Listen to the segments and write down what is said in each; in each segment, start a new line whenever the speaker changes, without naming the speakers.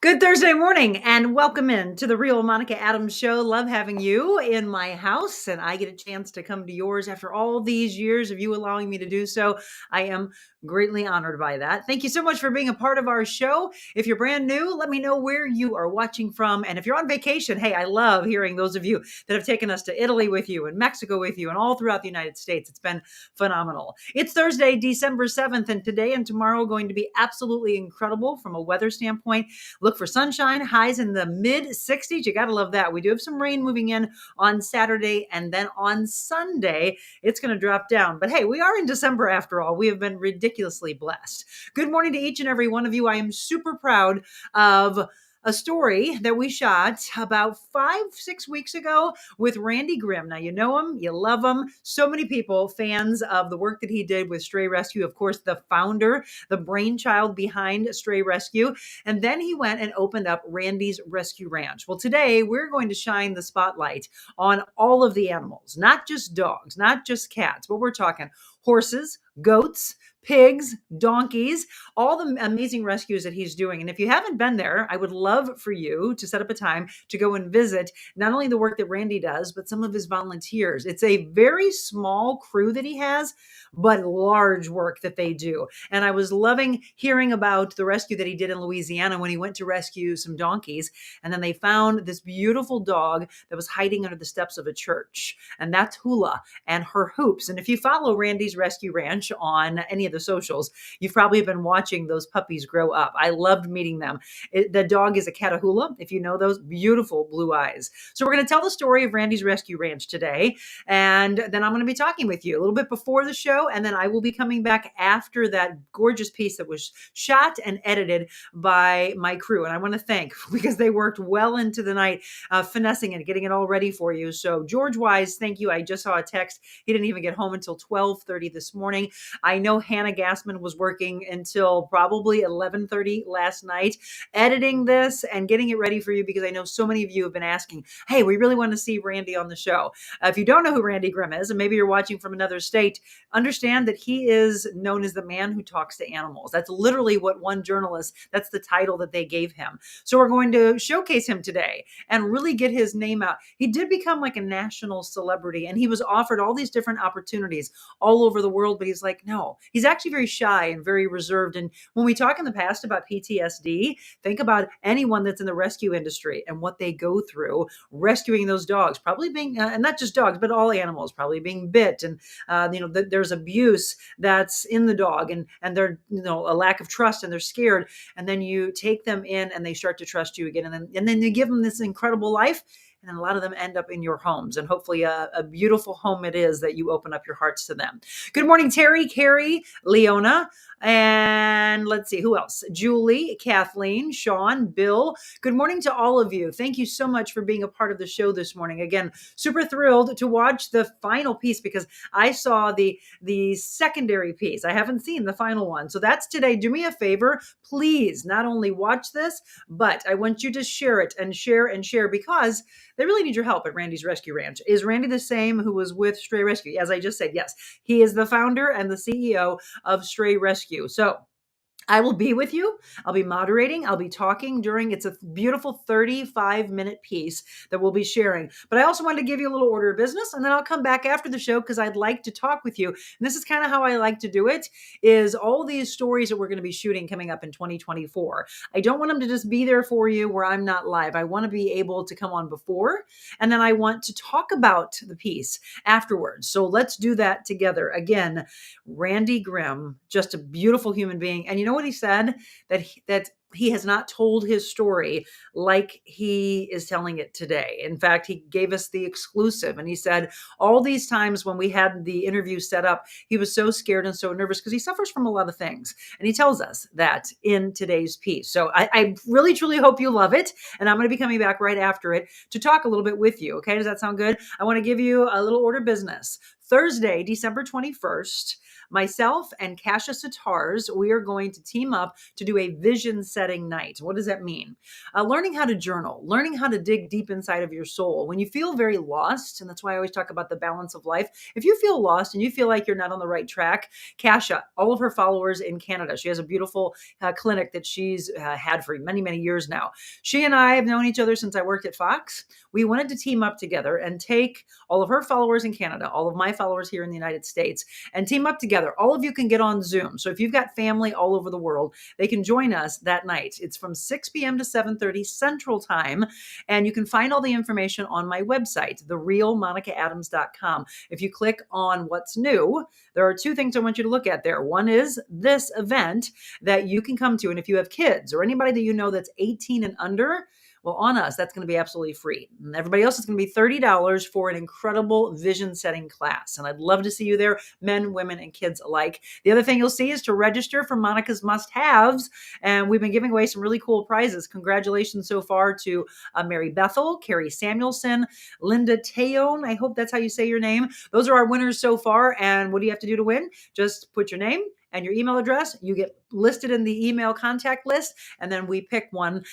Good Thursday morning and welcome in to the Real Monica Adams show. Love having you in my house and I get a chance to come to yours after all these years of you allowing me to do so. I am greatly honored by that. Thank you so much for being a part of our show. If you're brand new, let me know where you are watching from. And if you're on vacation, hey, I love hearing those of you that have taken us to Italy with you and Mexico with you and all throughout the United States. It's been phenomenal. It's Thursday, December 7th, and today and tomorrow going to be absolutely incredible from a weather standpoint. Look for sunshine, highs in the mid 60s. You got to love that. We do have some rain moving in on Saturday, and then on Sunday, it's going to drop down. But hey, we are in December after all. We have been ridiculously blessed. Good morning to each and every one of you. I am super proud of a story that we shot about 5-6 weeks ago with Randy Grimm. Now, you know him, you love him. So many people, fans of the work that he did with Stray Rescue, of course, the founder, the brainchild behind Stray Rescue. And then he went and opened up Randy's Rescue Ranch. Well, today we're going to shine the spotlight on all of the animals, not just dogs, not just cats, but we're talking horses, goats, pigs, donkeys, all the amazing rescues that he's doing. And if you haven't been there, I would love for you to set up a time to go and visit not only the work that Randy does, but some of his volunteers. It's a very small crew that he has, but large work that they do. And I was loving hearing about the rescue that he did in Louisiana when he went to rescue some donkeys. And then they found this beautiful dog that was hiding under the steps of a church. And that's Hula and her hoops. And if you follow Randy's Rescue Ranch on any of the socials, you've probably been watching those puppies grow up. I loved meeting them. The dog is a Catahoula, if you know those beautiful blue eyes. So we're going to tell the story of Randy's Rescue Ranch today. And then I'm going to be talking with you a little bit before the show. And then I will be coming back after that gorgeous piece that was shot and edited by my crew. And I want to thank, because they worked well into the night, finessing it, getting it all ready for you. So George Wise, thank you. I just saw a text. He didn't even get home until 12:30 this morning. I know Hannah Gassman was working until probably 11:30 last night, editing this and getting it ready for you, because I know so many of you have been asking, hey, we really want to see Randy on the show. If you don't know who Randy Grimm is, and maybe you're watching from another state, understand that he is known as the man who talks to animals. That's literally what one journalist, that's the title that they gave him. So we're going to showcase him today and really get his name out. He did become like a national celebrity, and he was offered all these different opportunities all over the world, but he's like, no, he's actually very shy and very reserved. And when we talk in the past about PTSD, think about anyone that's in the rescue industry and what they go through rescuing those dogs, probably being, and not just dogs, but all animals, probably being bit. And, there's abuse that's in the dog, and they're, a lack of trust, and they're scared. And then you take them in and they start to trust you again. And then you give them this incredible life. And then a lot of them end up in your homes, and hopefully a beautiful home it is that you open up your hearts to them. Good morning, Terry, Carrie, Leona, and let's see, who else? Julie, Kathleen, Sean, Bill. Good morning to all of you. Thank you so much for being a part of the show this morning. Again, super thrilled to watch the final piece, because I saw the secondary piece. I haven't seen the final one. So that's today. Do me a favor, please, not only watch this, but I want you to share it and share and share, because they really need your help at Randy's Rescue Ranch. Is Randy the same who was with Stray Rescue? As I just said, yes. He is the founder and the CEO of Stray Rescue. So I will be with you. I'll be moderating. I'll be talking during. It's a beautiful 35-minute piece that we'll be sharing. But I also wanted to give you a little order of business, and then I'll come back after the show, because I'd like to talk with you. And this is kind of how I like to do it, is all these stories that we're going to be shooting coming up in 2024. I don't want them to just be there for you where I'm not live. I want to be able to come on before, and then I want to talk about the piece afterwards. So let's do that together. Again, Randy Grimm, just a beautiful human being. And you know what he said? That he has not told his story like he is telling it today. In fact, he gave us the exclusive, and he said all these times when we had the interview set up, he was so scared and so nervous because he suffers from a lot of things. And he tells us that in today's piece. So I really, truly hope you love it. And I'm going to be coming back right after it to talk a little bit with you. Okay. Does that sound good? I want to give you a little order of business. Thursday, December 21st, myself and Kasha Sitars, we are going to team up to do a vision setting night. What does that mean? Learning how to journal, learning how to dig deep inside of your soul. When you feel very lost, and that's why I always talk about the balance of life. If you feel lost and you feel like you're not on the right track, Kasha, all of her followers in Canada, she has a beautiful clinic that she's had for many, many years now. She and I have known each other since I worked at Fox. We wanted to team up together and take all of her followers in Canada, all of my followers here in the United States, and team up together. All of you can get on Zoom. So if you've got family all over the world, they can join us that night. It's from 6 p.m. to 7:30 Central Time. And you can find all the information on my website, TheRealMonicaAdams.com. If you click on what's new, there are two things I want you to look at there. One is this event that you can come to. And if you have kids or anybody that you know that's 18 and under, well, on us, that's going to be absolutely free. And everybody else is going to be $30 for an incredible vision setting class. And I'd love to see you there, men, women, and kids alike. The other thing you'll see is to register for Monica's must-haves. And we've been giving away some really cool prizes. Congratulations so far to Mary Bethel, Carrie Samuelson, Linda Teon. I hope that's how you say your name. Those are our winners so far. And what do you have to do to win? Just put your name and your email address. You get listed in the email contact list, and then we pick one.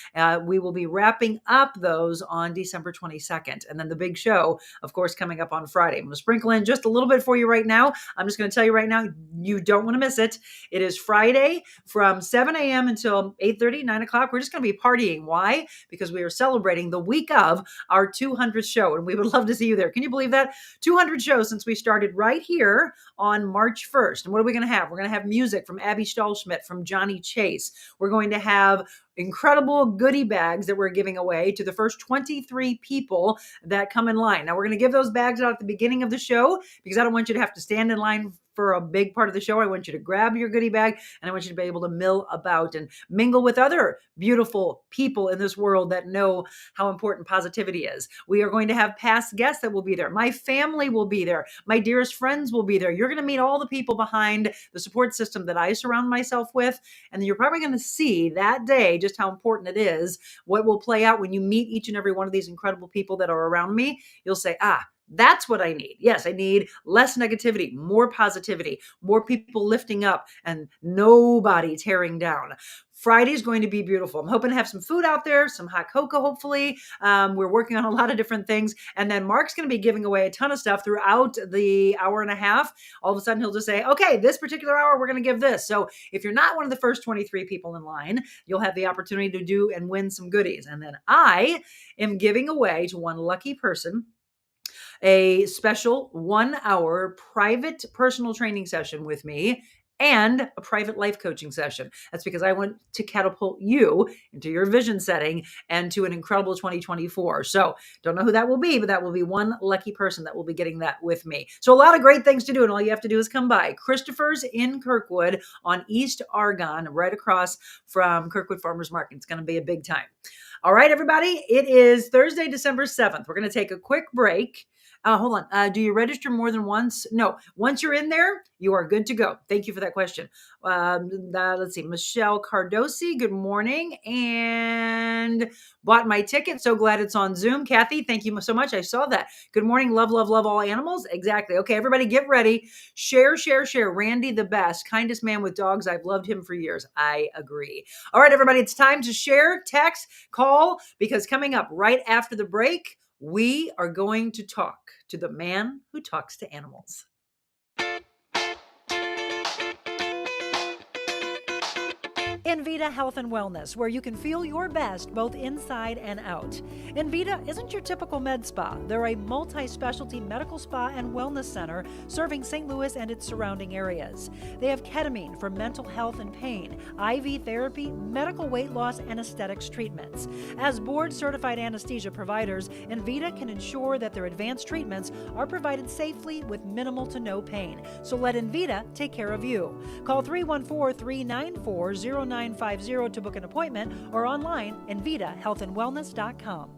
We will be wrapping up those on December 22nd. And then the big show, of course, coming up on Friday. I'm going to sprinkle in just a little bit for you right now. I'm just going to tell you right now, you don't want to miss it. It is Friday from 7 a.m. until 8:30, 9 o'clock. We're just going to be partying. Why? Because we are celebrating the week of our 200th show, and we would love to see you there. Can you believe that? 200 shows since we started right here on March 1st. And what are we going to have? We're going to have music from Abby Stahlschmidt, from Johnny Chase. We're going to have incredible goodie bags that we're giving away to the first 23 people that come in line. Now, we're going to give those bags out at the beginning of the show because I don't want you to have to stand in line for a big part of the show. I want you to grab your goodie bag and I want you to be able to mill about and mingle with other beautiful people in this world that know how important positivity is. We are going to have past guests that will be there. My family will be there. My dearest friends will be there. You're going to meet all the people behind the support system that I surround myself with. And then you're probably going to see that day just how important it is. What will play out when you meet each and every one of these incredible people that are around me. You'll say, that's what I need. Yes, I need less negativity, more positivity, more people lifting up and nobody tearing down. Friday is going to be beautiful. I'm hoping to have some food out there, some hot cocoa, hopefully. We're working on a lot of different things. And then Mark's going to be giving away a ton of stuff throughout the hour and a half. All of a sudden, he'll just say, okay, this particular hour, we're going to give this. So if you're not one of the first 23 people in line, you'll have the opportunity to do and win some goodies. And then I am giving away to one lucky person a special 1-hour private personal training session with me and a private life coaching session. That's because I want to catapult you into your vision setting and to an incredible 2024. So don't know who that will be, but that will be one lucky person that will be getting that with me. So a lot of great things to do. And all you have to do is come by Christopher's in Kirkwood on East Argonne, right across from Kirkwood Farmers Market. It's going to be a big time. All right, everybody. It is Thursday, December 7th. We're going to take a quick break. Hold on. Do you register more than once? No. Once you're in there, you are good to go. Thank you for that question. Let's see. Michelle Cardosi, good morning. And bought my ticket. So glad it's on Zoom. Kathy, thank you so much. I saw that. Good morning. Love, love, love all animals. Exactly. Okay, everybody get ready. Share, share, share. Randy the best. Kindest man with dogs. I've loved him for years. I agree. All right, everybody. It's time to share, text, call, because coming up right after the break, we are going to talk to the man who talks to animals. Envita Health and Wellness, where you can feel your best both inside and out. Envita isn't your typical med spa. They're a multi-specialty medical spa and wellness center serving St. Louis and its surrounding areas. They have ketamine for mental health and pain, IV therapy, medical weight loss, and aesthetics treatments. As board-certified anesthesia providers, Envita can ensure that their advanced treatments are provided safely with minimal to no pain. So let Envita take care of you. Call 314-394-0950 to book an appointment or online envitahealthandwellness.com.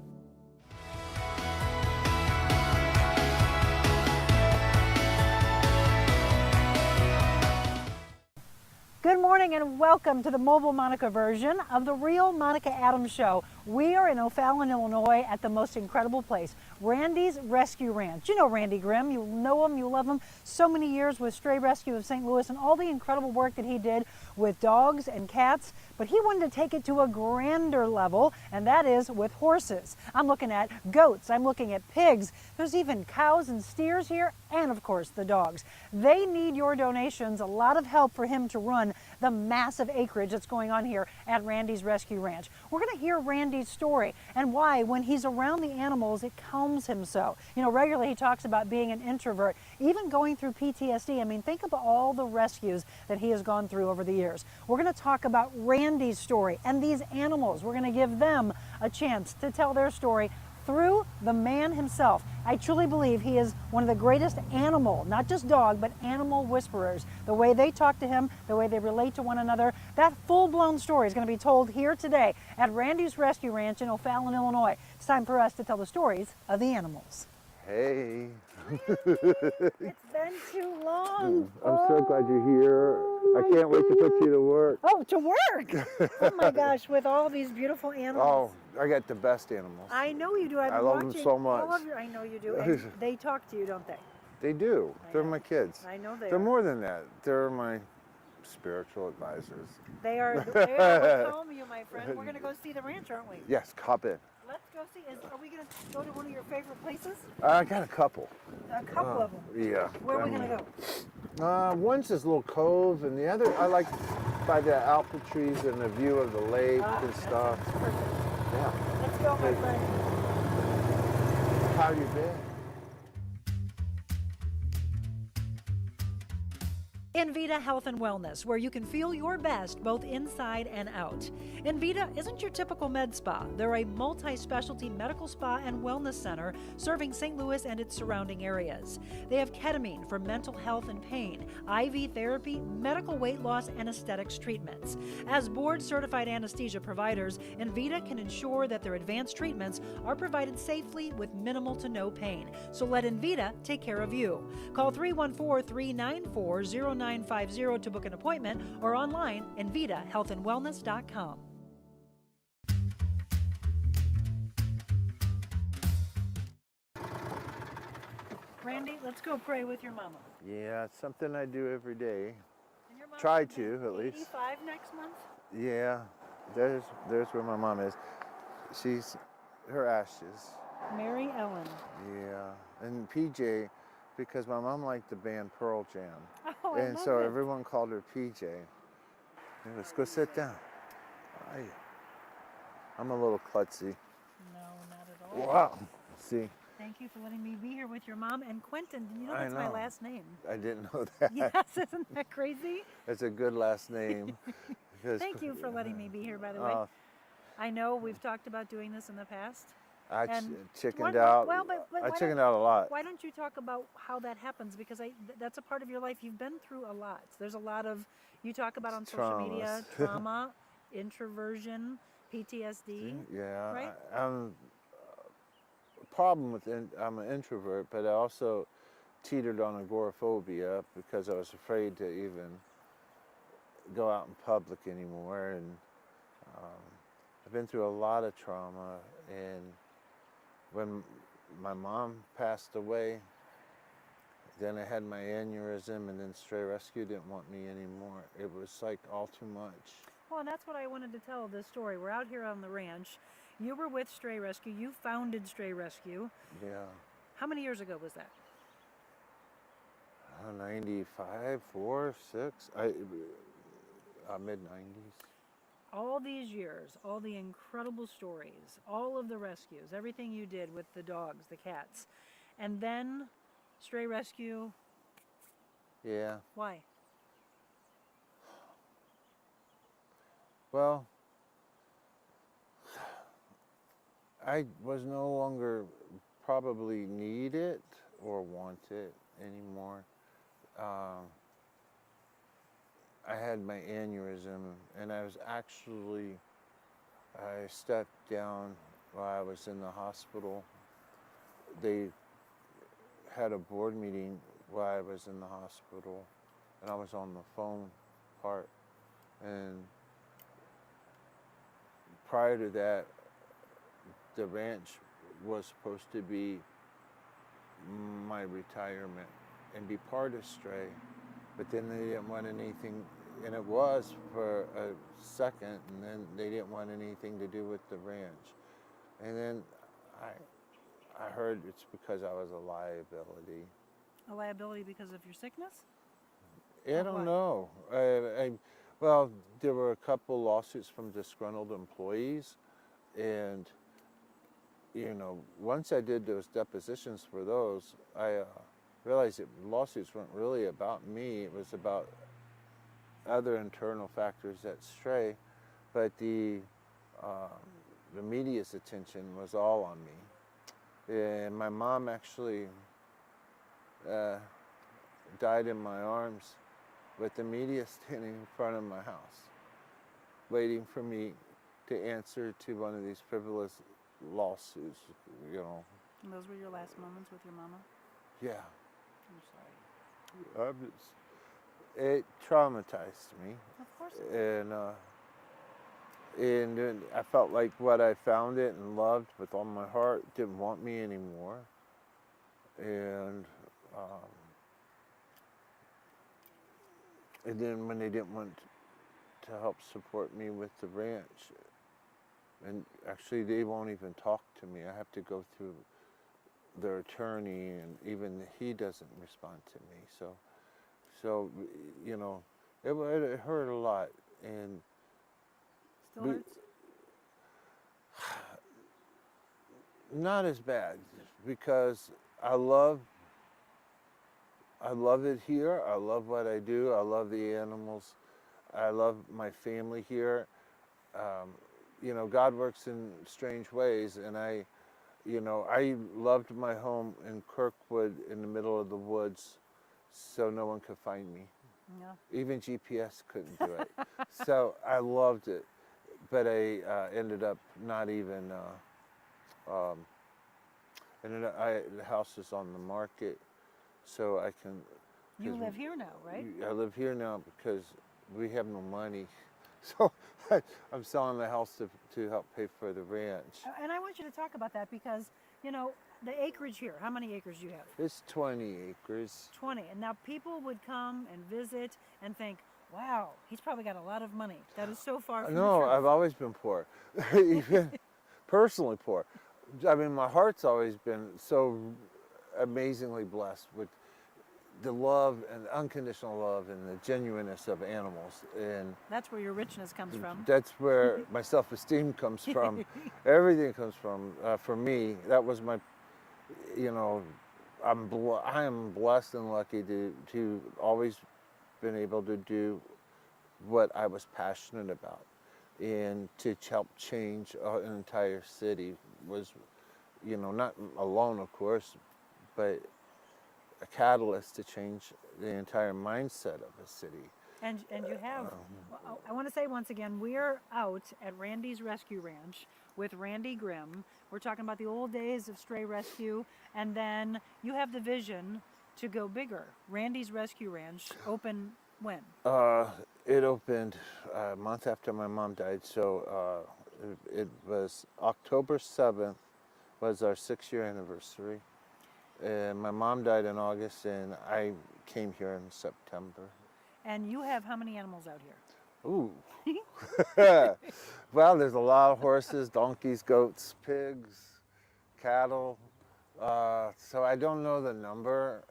Good morning and welcome to the Mobile Monica version of the Real Monica Adams Show. We are in O'Fallon, Illinois at the most incredible place, Randy's Rescue Ranch. You know Randy Grimm, you know him, you love him. So many years with Stray Rescue of St. Louis and all the incredible work that he did with dogs and cats, but he wanted to take it to a grander level, and that is with horses. I'm looking at goats, I'm looking at pigs, there's even cows and steers here, and of course the dogs. They need your donations, a lot of help for him to run the massive acreage that's going on here at Randy's Rescue Ranch. We're going to hear Randy's story and why when he's around the animals it calms him so. You know, regularly he talks about being an introvert, even going through PTSD. I mean, think of all the rescues that he has gone through over the years. We're going to talk about Randy's story and these animals. We're going to give them a chance to tell their story through the man himself. I truly believe he is one of the greatest animal, not just dog, but animal whisperers. The way they talk to him, the way they relate to one another, that full-blown story is going to be told here today at Randy's Rescue Ranch in O'Fallon, Illinois. It's time for us to tell the stories of the animals.
Hey.
It's been too long.
I'm so glad you're here. I can't wait to put you to work.
Oh, to work? Oh my gosh, with all these beautiful animals.
Oh, I got the best animals.
I know you do. I've
I
been
love them
watching
so much.
all of your, I know you do. And they talk to you, don't they?
They do.
I
They're
know.
my kids.
I know they
They're
are.
more than that. They're my spiritual advisors.
They are what calm you, my friend. We're going to go see the ranch, aren't we?
Yes, hop in.
Let's go see. Are we going to go to one of your favorite places?
I got a couple.
A couple of them.
Yeah.
Where are we going to go?
One's this little cove, and the other I like by the apple trees and the view of the lake and stuff.
That's perfect.
Yeah.
Let's go, my friend.
How you been?
Envita Health and Wellness, where you can feel your best both inside and out. Envita isn't your typical med spa. They're a multi-specialty medical spa and wellness center serving St. Louis and its surrounding areas. They have ketamine for mental health and pain, IV therapy, medical weight loss, and aesthetics treatments. As board-certified anesthesia providers, Envita can ensure that their advanced treatments are provided safely with minimal to no pain. So let Envita take care of you. Call 314-394-0950 to book an appointment or online envitahealthandwellness.com. Randy, let's go pray with your mama.
Yeah, it's something I do every day.
And your mama
Try to, at least.
85 next month?
Yeah, there's where my mom is. She's her ashes.
Mary Ellen.
Yeah, and PJ, because my mom liked the band Pearl Jam,
Oh,
and so everyone called her PJ. Hey, let's go sit down. I'm a little klutzy.
No, not at all.
Wow. See,
Thank you for letting me be here with your mom and Quentin. You know
I
that's my
know.
last name.
I didn't know that.
Yes, isn't that crazy?
It's a good last name.
Thank you for letting me be here, by the way. I know we've talked about doing this in the past.
I
And
chickened out.
Well, but
I
why
chickened
don't-
out a lot.
Why don't you talk about how that happens? Because that's a part of your life. You've been through a lot. There's a lot of, you talk about on social media,
Traumas.
trauma, introversion, PTSD.
Yeah,
Right?
Problem with I'm an introvert, but I also teetered on agoraphobia because I was afraid to even go out in public anymore, and I've been through a lot of trauma. And when my mom passed away, then I had my aneurysm, and then Stray Rescue didn't want me anymore. It was like all too much.
Well, and that's what I wanted to tell this story. We're out here on the ranch. You were with Stray Rescue. You founded Stray Rescue.
Yeah.
How many years ago was that?
95, 4, 6, mid-90s.
All these years, all the incredible stories, all of the rescues, everything you did with the dogs, the cats, and then Stray Rescue.
Yeah.
Why?
Well, I was no longer probably need it or want it anymore. I had my aneurysm, and I stepped down while I was in the hospital. They had a board meeting while I was in the hospital, and I was on the phone part, And prior to that, the ranch was supposed to be my retirement and be part of Stray, but then they didn't want anything, and it was for a second, and then they didn't want anything to do with the ranch. And then I heard it's because I was a liability.
A liability because of your sickness?
I don't know. Well, there were a couple lawsuits from disgruntled employees, and once I did those depositions for those, I realized that lawsuits weren't really about me. It was about other internal factors at Stray, but the media's attention was all on me. And my mom actually died in my arms with the media standing in front of my house, waiting for me to answer to one of these frivolous lawsuits,
And those were your last moments with your mama?
Yeah.
I'm sorry.
It traumatized me.
Of course it did.
And then I felt like what I found it and loved with all my heart didn't want me anymore. And then when they didn't want to help support me with the ranch, and actually they won't even talk to me. I have to go through their attorney, and even he doesn't respond to me. So it hurt a lot. And
Still hurts?
Not as bad, because I love it here. I love what I do. I love the animals. I love my family here. God works in strange ways, and I loved my home in Kirkwood in the middle of the woods, so no one could find me.
Yeah.
Even GPS couldn't do it. So I loved it, but I ended up not even. The house is on the market, so I can.
You live here now, right?
I live here now because we have no money, so I'm selling the house to help pay for the ranch.
And I want you to talk about that because, the acreage here, how many acres do you have?
It's 20 acres.
20. And now people would come and visit and think, wow, he's probably got a lot of money. That is so far from the
No,
truth.
I've always been poor, even personally poor. I mean, my heart's always been so amazingly blessed with the love and unconditional love and the genuineness of animals. And
that's where your richness comes from.
That's where my self-esteem comes from. Everything comes from. For me, that was my, I am blessed and lucky to always been able to do what I was passionate about, and to help change an entire city was, not alone, of course, but a catalyst to change the entire mindset of a city.
And you have, I want to say once again, we're out at Randy's Rescue Ranch with Randy Grimm. We're talking about the old days of stray rescue, and then you have the vision to go bigger. Randy's Rescue Ranch opened when?
It opened a month after my mom died, so it was October 7th was our 6-year anniversary. And my mom died in August, and I came here in September.
And you have how many animals out here?
Ooh. Well, there's a lot of horses, donkeys, goats, pigs, cattle. So I don't know the number,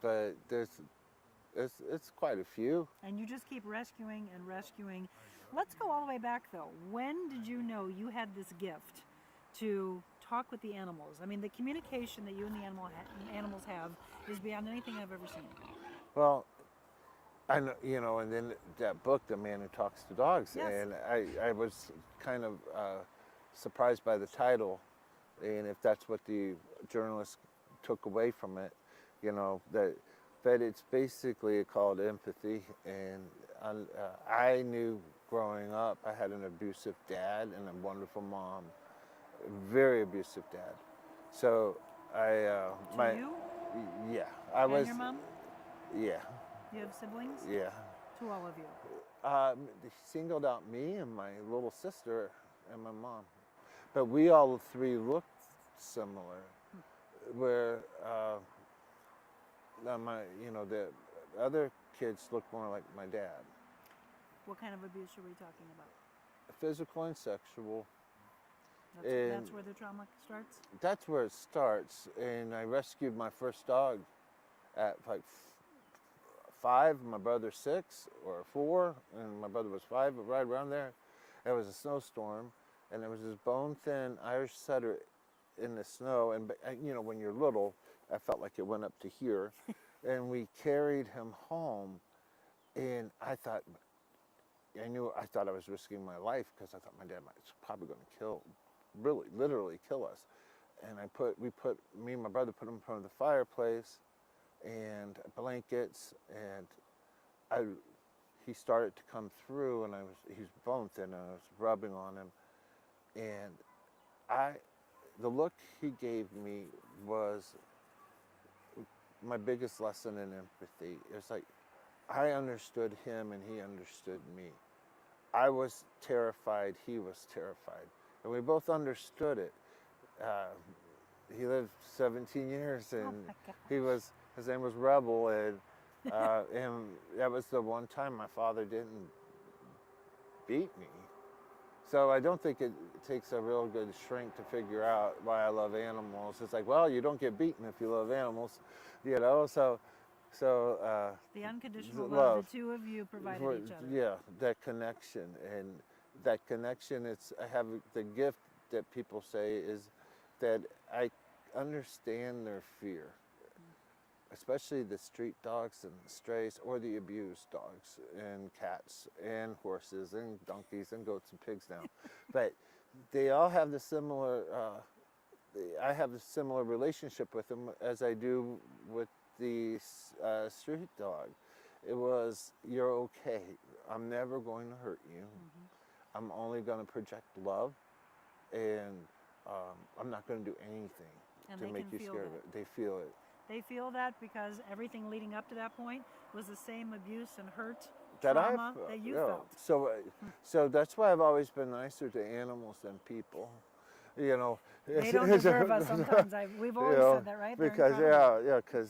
but it's quite a few.
And you just keep rescuing and rescuing. Let's go all the way back, though. When did you know you had this gift to talk with the animals? I mean, the communication that you and the animals have is beyond anything I've ever seen.
Well, I know, and then that book, The Man Who Talks to Dogs,
yes.
And I was kind of surprised by the title, and if that's what the journalist took away from it, that it's basically called empathy. And I knew growing up, I had an abusive dad and a wonderful mom, very abusive dad. So
you?
Yeah, I was.
And your mom?
Yeah.
You have siblings?
Yeah.
To all of you?
They singled out me and my little sister and my mom. But we all three looked similar, where the other kids looked more like my dad.
What kind of abuse are we talking about?
Physical and sexual.
That's where the trauma starts?
That's where it starts. And I rescued my first dog at like 5, my brother 6 or 4, and my brother was 5, but right around there. It was a snowstorm, and there was this bone-thin Irish setter in the snow. And when you're little, I felt like it went up to here. And we carried him home, and I thought I was risking my life because I thought my dad was probably going to literally kill us. And me and my brother put him in front of the fireplace and blankets, and he started to come through, and he was bone thin, and I was rubbing on him, and the look he gave me was my biggest lesson in empathy. It was like I understood him and he understood me. I was terrified, he was terrified, and we both understood it. He lived 17 years, and his name was Rebel, and that was the one time my father didn't beat me. So I don't think it takes a real good shrink to figure out why I love animals. It's like, well, you don't get beaten if you love animals, So
the unconditional love the two of you provided each other.
Yeah, that connection, and that connection. I have the gift that people say is that I understand their fear, especially the street dogs and the strays, or the abused dogs and cats and horses and donkeys and goats and pigs now. But they all have the similar, I have a similar relationship with them as I do with the street dog. It was, you're okay. I'm never going to hurt you. Mm-hmm. I'm only going to project love, and I'm not going to do anything to make you scared of it. They feel it.
They feel that because everything leading up to that point was the same abuse and hurt,
that
trauma that you felt.
So that's why I've always been nicer to animals than people.
They don't deserve us sometimes. We've always said that, right?
Because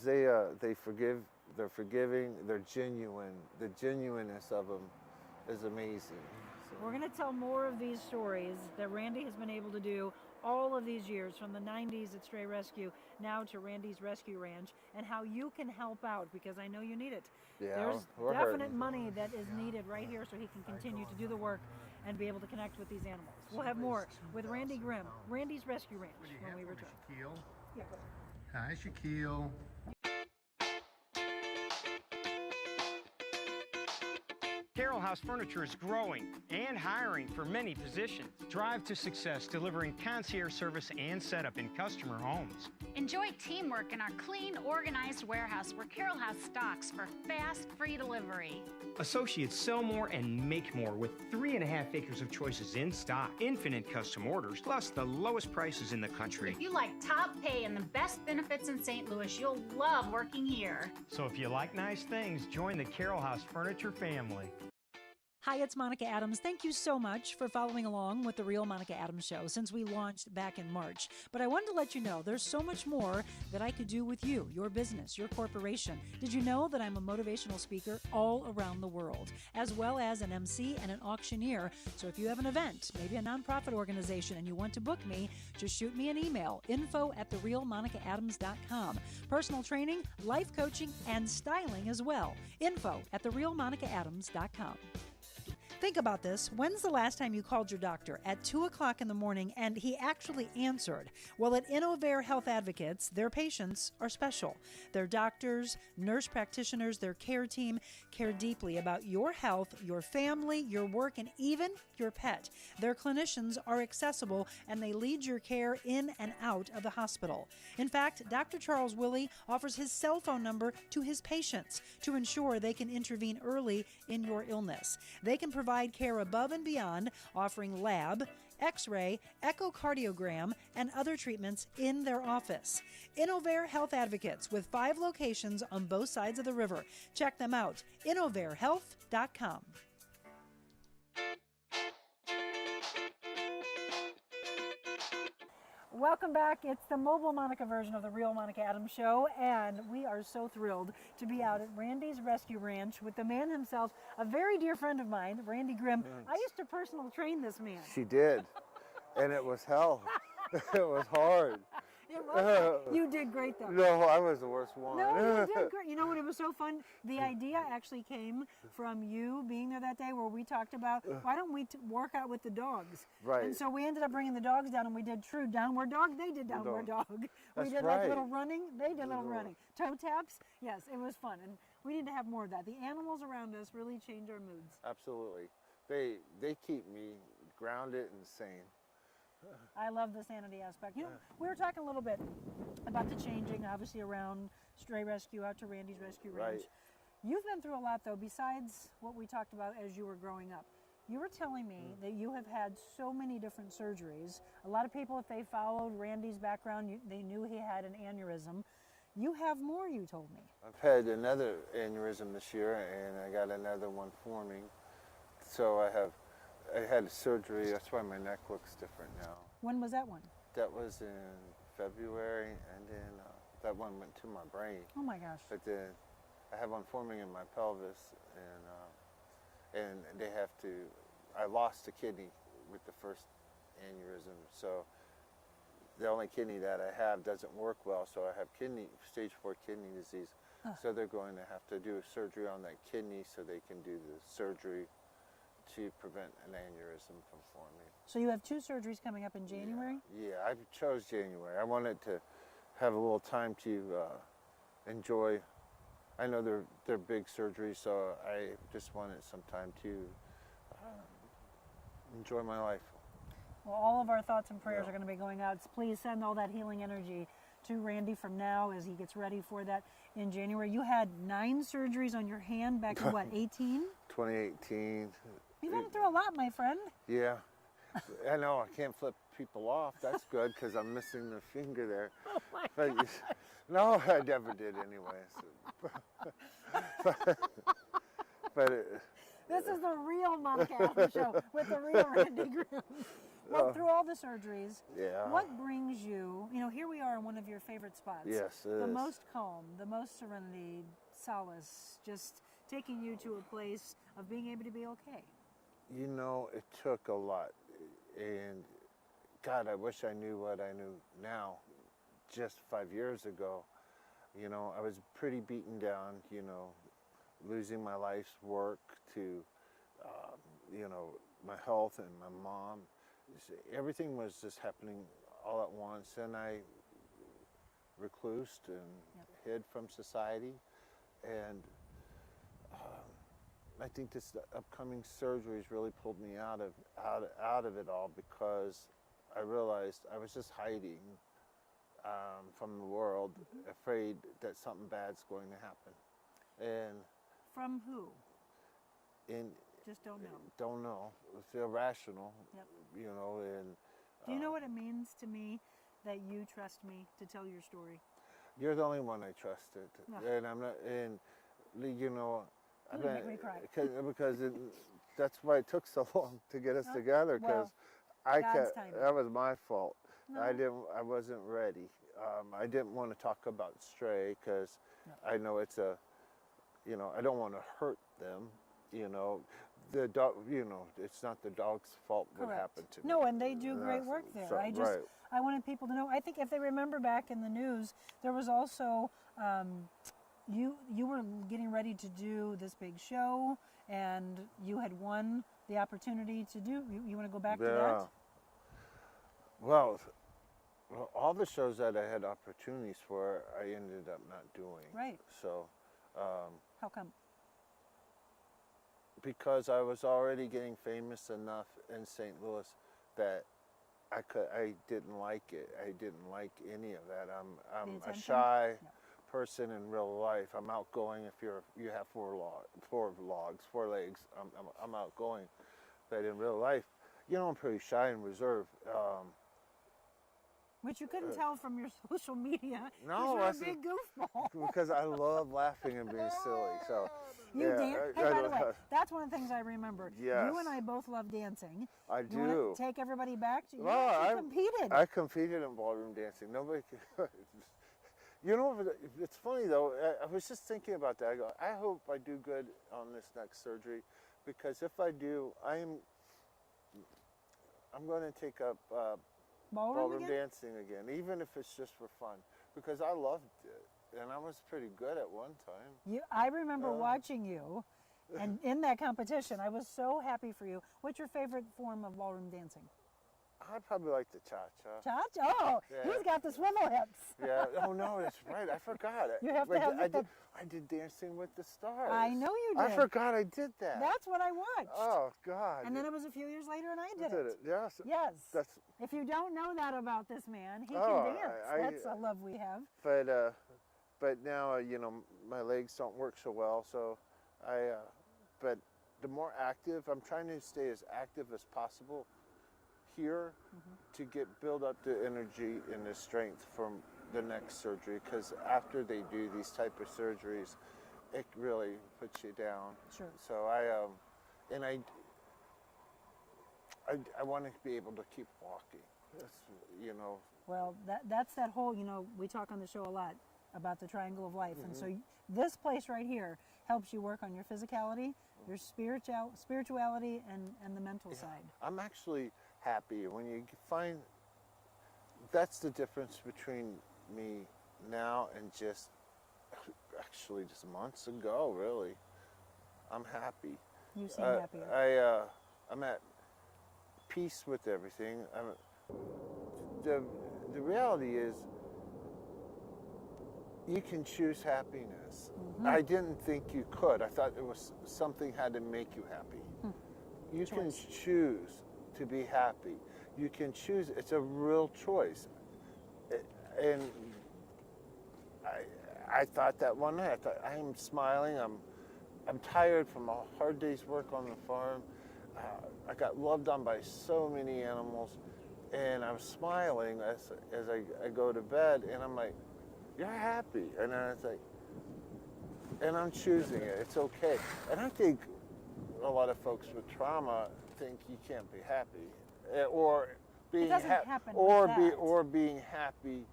they forgive. They're forgiving. They're genuine. The genuineness of them is amazing. So.
We're going to tell more of these stories that Randy has been able to do all of these years, from the 90s at Stray Rescue now to Randy's Rescue Ranch, and how you can help out, because I know you need it.
Yeah,
there's definite
hurting.
money that is needed right here so he can continue to do the work and be able to connect with these animals. We'll have more with Randy Grimm, Randy's Rescue Ranch, when we return.
Shaquille?
Yeah.
Hi, Shaquille.
Carroll House Furniture is growing and hiring for many positions. Drive to success, delivering concierge service and setup in customer homes.
Enjoy teamwork in our clean, organized warehouse where Carroll House stocks for fast, free delivery.
Associates sell more and make more with 3.5 acres of choices in stock, infinite custom orders, plus the lowest prices in the country.
If you like top pay and the best benefits in St. Louis, you'll love working here.
So if you like nice things, join the Carroll House Furniture family.
Hi, it's Monica Adams. Thank you so much for following along with The Real Monica Adams Show since we launched back in March. But I wanted to let you know there's so much more that I could do with you, your business, your corporation. Did you know that I'm a motivational speaker all around the world, as well as an MC and an auctioneer? So if you have an event, maybe a nonprofit organization, and you want to book me, just shoot me an email, info@TheRealMonicaAdams.com. Personal training, life coaching, and styling as well. info@TheRealMonicaAdams.com. Think about this. When's the last time you called your doctor at 2 o'clock in the morning and he actually answered? Well, at Innovair Health Advocates, their patients are special. Their doctors, nurse practitioners, their care team care deeply about your health, your family, your work, and even your pet. Their clinicians are accessible and they lead your care in and out of the hospital. In fact, Dr. Charles Willie offers his cell phone number to his patients to ensure they can intervene early in your illness. They can provide care above and beyond, offering lab, X-ray, echocardiogram, and other treatments in their office. Innovair Health Advocates, with 5 locations on both sides of the river. Check them out, innovairhealth.com. Welcome back. It's the mobile Monica version of the Real Monica Adams Show, and we are so thrilled to be out at Randy's Rescue Ranch with the man himself, a very dear friend of mine, Randy Grimm. I used to personal train this man.
She did, and it was hell. It was hard.
It was. You did great though.
No, I was the worst one.
No, you did great. You know what? It was so fun. The idea actually came from you being there that day, where we talked about why don't we work out with the dogs?
Right.
And so we ended up bringing the dogs down, and we did true downward dog. They did downward dog. We
That's
did
right.
like little running. They did little running. Toe taps. Yes, it was fun, and we need to have more of that. The animals around us really change our moods.
Absolutely. They keep me grounded and sane.
I love the sanity aspect. You know, we were talking a little bit about the changing, obviously, around Stray Rescue out to Randy's Rescue Ranch.
Right.
You've been through a lot, though, besides what we talked about as you were growing up. You were telling me that you have had so many different surgeries. A lot of people, if they followed Randy's background, they knew he had an aneurysm. You have more, you told me.
I've had another aneurysm this year, and I got another one forming. So I had a surgery. That's why my neck looks different now.
When was that one?
That was in February, and then that one went to my brain.
Oh my gosh.
But then I have one forming in my pelvis, and they have to. I lost a kidney with the first aneurysm, so the only kidney that I have doesn't work well. So I have stage 4 kidney disease. So they're going to have to do surgery on that kidney so they can do the surgery to prevent an aneurysm from forming.
So you have 2 surgeries coming up in January?
Yeah, I chose January. I wanted to have a little time to enjoy. I know they're big surgeries, so I just wanted some time to enjoy my life.
Well, all of our thoughts and prayers are going to be going out. Please send all that healing energy to Randy from now as he gets ready for that in January. You had 9 surgeries on your hand back in what, 18?
2018.
You've been through a lot, my friend.
Yeah. I know, I can't flip people off. That's good because I'm missing the finger there.
Oh my
But,
God.
no, I never did anyway. So. but
This is the real Monica Adams Show with the real Randy Grimm. Went through all the surgeries.
yeah.
What brings you, here we are in one of your favorite spots.
Yes, it
the
is.
most calm, the most serenity, solace, just taking you to a place of being able to be okay.
You know, it took a lot. And God, I wish I knew what I knew now, just 5 years ago. You know, I was pretty beaten down, losing my life's work to, my health and my mom. Everything was just happening all at once, and I reclused and hid from society. And I think this upcoming surgeries really pulled me out of it all, because I realized I was just hiding from the world, afraid that something bad's going to happen. And
From who?
in
Just don't know.
don't know. It's irrational,
Yep.
and
Do you know what it means to me that you trust me to tell your story?
you're the only one I trusted.
Ugh.
And I'm not, and I've
You make me cry.
because that's why it took so long to get us together, because
well, God's timing.
that was my fault.
No.
I wasn't ready. I didn't want to talk about Stray because I know it's I don't want to hurt them. The dog. It's not the dog's fault what
Correct.
happened to me.
No, and they do great work there.
So- right.
I wanted people to know. I think if they remember back in the news, there was also you were getting ready to do this big show, and you had won the opportunity to do. You want to go back to that?
Well, all the shows that I had opportunities for, I ended up not doing.
Right.
So,
How come?
because I was already getting famous enough in St. Louis that I didn't like it. I didn't like any of that. I'm
The
a
attention?
shy
Yeah.
person in real life. I'm outgoing. If you have four legs, I'm outgoing. But in real life, I'm pretty shy and reserved.
Which you couldn't tell from your social media.
No,
you're a big goofball.
because I love laughing and being silly. So
You
yeah,
dance. Hey, by the way, that's one of the things I remember.
Yes.
You and I both love dancing.
I
You want
do.
to take everybody back? You
Well,
actually competed.
I competed in ballroom dancing. Nobody could. You know, it's funny though. I was just thinking about that. I go, I hope I do good on this next surgery, because if I do, I'm going to take up ballroom
again?
dancing again, even if it's just for fun, because I loved it and I was pretty good at one time.
I remember watching you, and in that competition, I was so happy for you. What's your favorite form of ballroom dancing?
I probably like the cha-cha.
Cha-cha? Oh,
Yeah.
he's got the swivel hips.
Yeah. Oh no, that's right. I forgot it.
You have to have
I did Dancing with the Stars.
I know you did.
I forgot I did that.
That's what I watched.
Oh God.
And then it was a few years later, and I
You
did it.
Yes.
Yes.
That's.
If you don't know that about this man, he
Oh,
can dance. That's a love we have.
But now you know my legs don't work so well, so but the more active, I'm trying to stay as active as possible here to build up the energy and the strength from the next surgery, because after they do these type of surgeries, it really puts you down.
Sure.
So I want to be able to keep walking. That's, you know.
Well, that's that whole, we talk on the show a lot about the triangle of life. And so this place right here helps you work on your physicality, your spirituality, and the mental side.
I'm actually happy when you find that's the difference between me now and just months ago, really. I'm happy.
You seem happier.
I'm at peace with everything. The reality is you can choose happiness. I didn't think you could. I thought it was something had to make you happy. You can choose to be happy. You can choose. It's a real choice. And I thought that one night. I thought, I'm smiling. I'm tired from a hard day's work on the farm. I got loved on by so many animals, and I'm smiling as I go to bed, and I'm like, you're happy. And then it's like, and I'm choosing it. It's okay. And I think a lot of folks with trauma think you can't be happy, or being being happy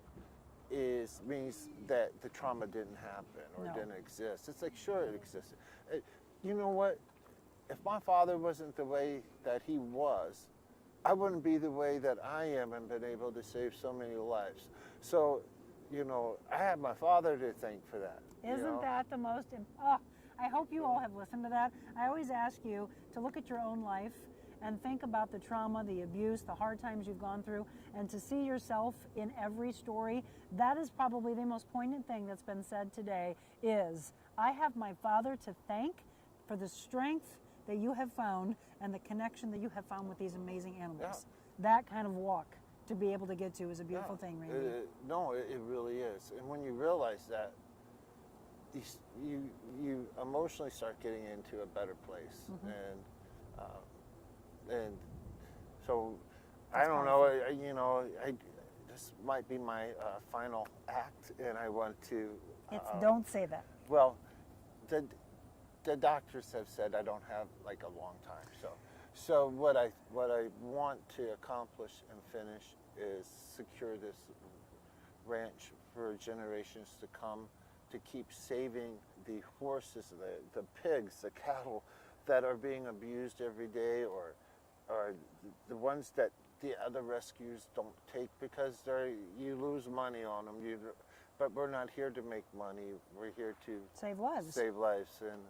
means that the trauma didn't happen or didn't exist. It's like, sure, it existed. You know what? If my father wasn't the way that he was, I wouldn't be the way that I am and been able to save so many lives. So, I have my father to thank for that.
Isn't that the most... I hope you all have listened to that. I always ask you to look at your own life and think about the trauma, the abuse, the hard times you've gone through, and to see yourself in every story. That is probably the most poignant thing that's been said today is, I have my father to thank for the strength that you have found and the connection that you have found with these amazing animals. That kind of walk to be able to get to is a beautiful thing, Randy.
It really is. And when you realize that, you emotionally start getting into a better place. And so I don't know, this might be my final act, and I want to...
don't say that.
Well, the doctors have said I don't have like a long time. So what I want to accomplish and finish is secure this ranch for generations to come, to keep saving the horses, the pigs, the cattle that are being abused every day, or the ones that the other rescues don't take because you lose money on them. But we're not here to make money. We're here to
save lives.
And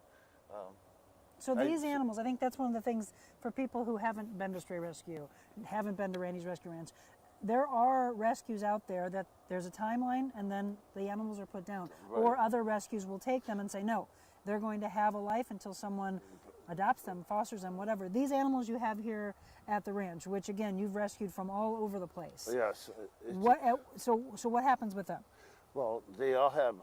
so these animals, I think that's one of the things for people who haven't been to Stray Rescue, haven't been to Randy's Rescue Ranch. There are rescues out there that there's a timeline and then the animals are put down.
Right.
Or other rescues will take them and say, no, they're going to have a life until someone adopts them, fosters them, whatever. These animals you have here at the ranch, which again, you've rescued from all over the place.
Yes.
So what happens with them?
Well, they all have,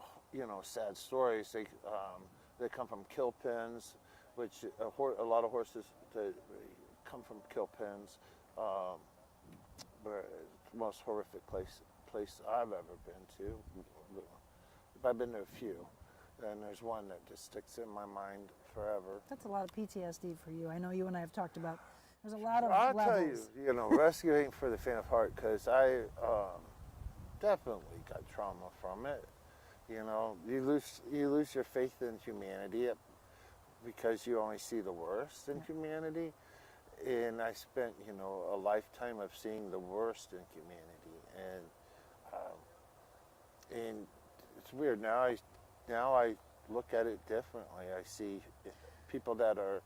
sad stories. They come from kill pens, which a lot of horses come from kill pens. The most horrific place place I've ever been to. I've been to a few, and there's one that just sticks in my mind forever.
That's a lot of PTSD for you. I know you and I have talked about. There's a lot of
I'll
levels.
tell you, rescue ain't for the faint of heart, because I definitely got trauma from it. You lose your faith in humanity because you only see the worst in humanity. And I spent, a lifetime of seeing the worst in humanity, and it's weird now. I look at it differently. I see people that are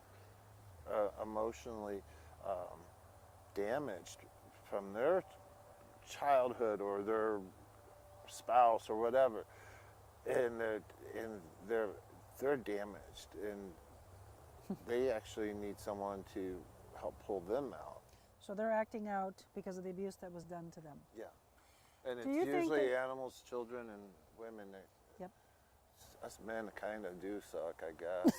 emotionally damaged from their childhood or their spouse or whatever, and they're damaged, and they actually need someone to help pull them out.
So they're acting out because of the abuse that was done to them.
Yeah, and it's
Do you think
usually
that-
animals, children, and women.
Yep.
Us men kind of do suck, I guess.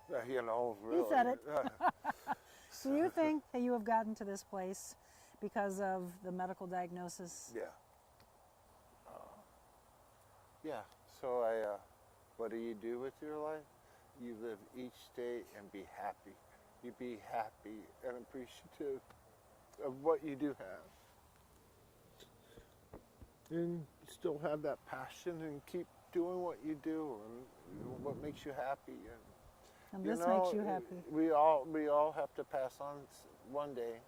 Really.
You said it. Do you think that you have gotten to this place because of the medical diagnosis?
Yeah. Yeah. So what do you do with your life? You live each day and be happy. You be happy and appreciative of what you do have. And still have that passion and keep doing what you do and what makes you happy.
And this makes you happy.
We all have to pass on one day.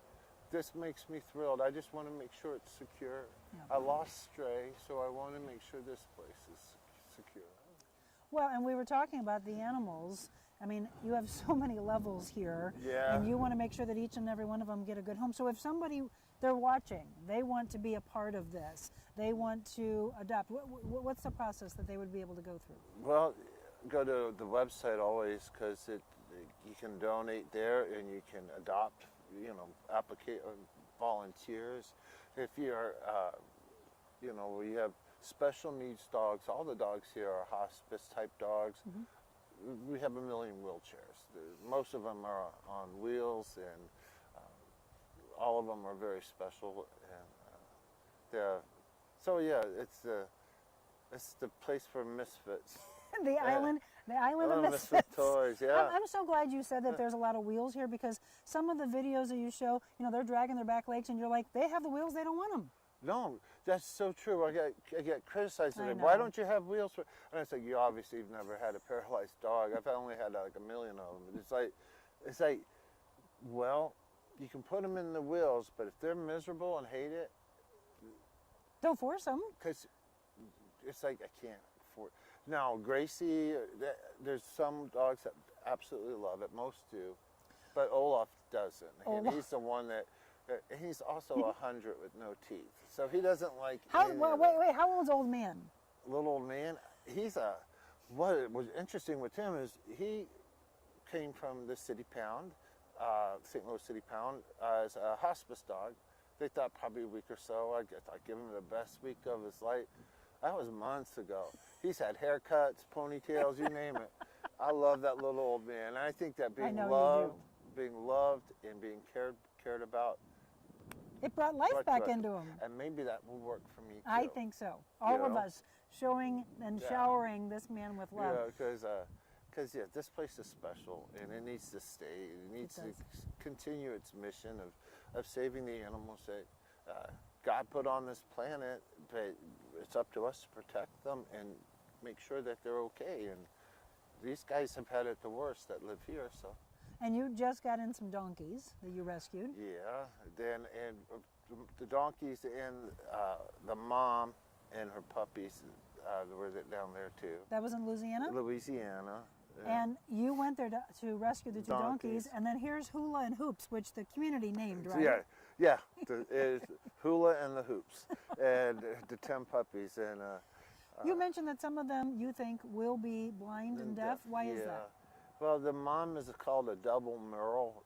This makes me thrilled. I just want to make sure it's secure.
Yeah.
I lost Stray, so I want to make sure this place is secure.
Well, and we were talking about the animals. I mean, you have so many levels here,
Yeah.
and you want to make sure that each and every one of them get a good home. So if somebody, they're watching, they want to be a part of this, they want to adopt, what's the process that they would be able to go through?
Well, go to the website always, because you can donate there and you can adopt, applicate volunteers. If you're, we have special needs dogs. All the dogs here are hospice type dogs. Mm-hmm. We have 1 million wheelchairs. Most of them are on wheels, and all of them are very special. And it's the place for misfits.
the island of
Misfit
misfits.
toys, yeah.
I'm so glad you said that there's a lot of wheels here, because some of the videos that you show, they're dragging their back legs, and you're like, they have the wheels, they don't want them.
No, that's so true. I get criticized.
I
Why
know.
don't you have wheels? And I say, you obviously have never had a paralyzed dog. I've only had like 1 million of them. It's like, well, you can put them in the wheels, but if they're miserable and hate it,
Don't force them.
because it's like I can't afford. Now Gracie, there's some dogs that absolutely love it. Most do, but Olaf doesn't. And
Olaf.
he's the one that. He's also 100 with no teeth, so he doesn't like.
Wait, how old's old man?
Little old man. What was interesting with him is he came from the City Pound, St. Louis City Pound, as a hospice dog. They thought probably a week or so. I'd give him the best week of his life. That was months ago. He's had haircuts, ponytails, you name it. I love that little old man. And I think that being loved and being cared about.
It brought life back into him.
And maybe that will work for me too.
I think so. All of us showing and showering this man with love.
Yeah, because this place is special, and it needs to stay. It needs to continue its mission of saving the animals that God put on this planet. But it's up to us to protect them and make sure that they're okay. And these guys have had it the worst that live here, so.
And you just got in some donkeys that you rescued.
Yeah, and the donkeys and the mom and her puppies were down there too.
That was in Louisiana?
Louisiana.
And you went there to rescue the two donkeys.
Donkeys.
And then here's Hula and Hoops, which the community named, right?
Yeah. It's Hula and the Hoops, and the 10 puppies. And
you mentioned that some of them you think will be blind and deaf. Why is that?
Well, the mom is called a double Merle.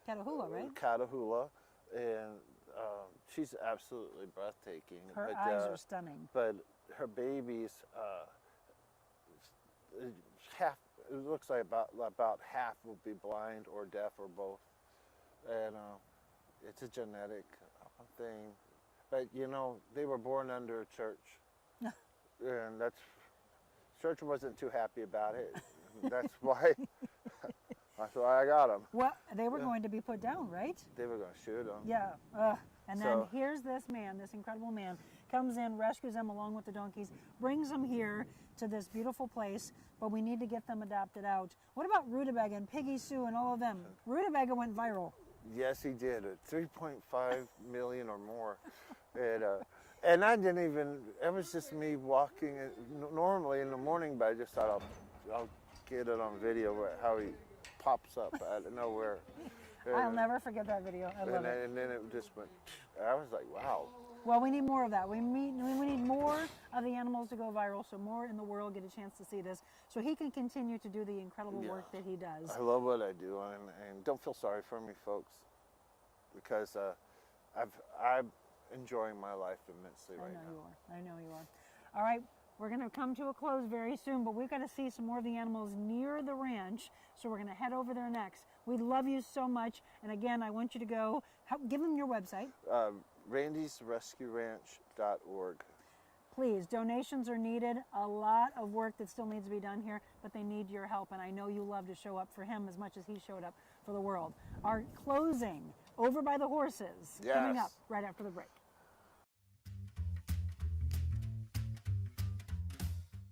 Catahoula, right?
Catahoula, and she's absolutely breathtaking.
Her eyes are stunning.
But her babies, half. It looks like about half will be blind or deaf or both, and it's a genetic thing. But you know, they were born under a church, and church wasn't too happy about it. That's why I got them.
Well, they were going to be put down, right?
They were going to shoot them.
Yeah. And then here's this man, this incredible man, comes in, rescues them along with the donkeys, brings them here to this beautiful place, but we need to get them adopted out. What about Rutabaga and Piggy Sue and all of them? Rutabaga went viral.
Yes, he did. 3.5 million or more. And I didn't even, it was just me walking normally in the morning, but I just thought I'll get it on video how he pops up out of nowhere.
I'll never forget that video. I love it.
And then it just went, I was like, wow.
Well, we need more of that. We need more of the animals to go viral, so more in the world get a chance to see this, so he can continue to do the incredible work that he does.
I love what I do, and don't feel sorry for me, folks, because I'm enjoying my life immensely right now.
I know you are. All right, we're going to come to a close very soon, but we've got to see some more of the animals near the ranch, so we're going to head over there next. We love you so much, and again, I want you to go, give them your website.
Randy'sRescueRanch.org.
Please, donations are needed. A lot of work that still needs to be done here, but they need your help, and I know you love to show up for him as much as he showed up for the world. Our closing, Over by the Horses, coming up right after the break.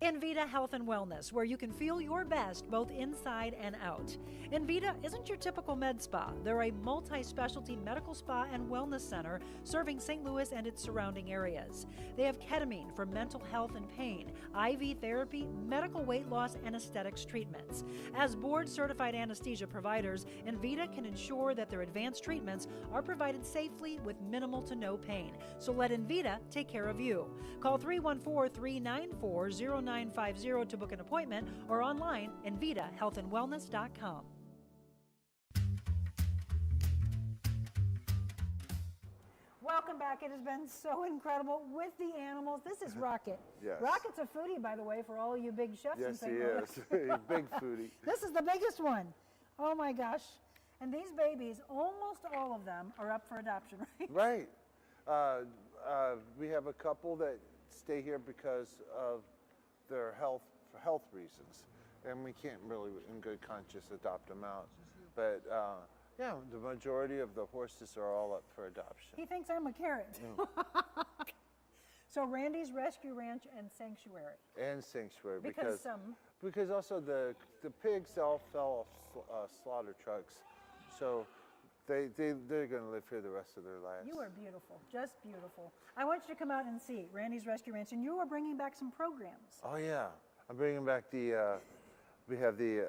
Envita Health and Wellness, where you can feel your best both inside and out. Envita isn't your typical med spa. They're a multi-specialty medical spa and wellness center serving St. Louis and its surrounding areas. They have ketamine for mental health and pain, IV therapy, medical weight loss, and aesthetics treatments. As board-certified anesthesia providers, Envita can ensure that their advanced treatments are provided safely with minimal to no pain. So let Envita take care of you. Call 314-394-0950 to book an appointment, or online envitahealthandwellness.com. Welcome back. It has been so incredible with the animals. This is Rocket.
Yes.
Rocket's a foodie, by the way, for all you big chefs.
Yes, he is. He's a big foodie.
This is the biggest one. Oh my gosh. And these babies, almost all of them are up for adoption, right?
Right. We have a couple that stay here because of their health reasons, and we can't really in good conscience adopt them out. But yeah, the majority of the horses are all up for adoption.
He thinks I'm a carrot. So Randy's Rescue Ranch and Sanctuary.
And Sanctuary,
because
also the pigs all fell off slaughter trucks, so they're going to live here the rest of their lives.
You are beautiful, just beautiful. I want you to come out and see Randy's Rescue Ranch, and you are bringing back some programs.
Oh yeah, I'm bringing back we have the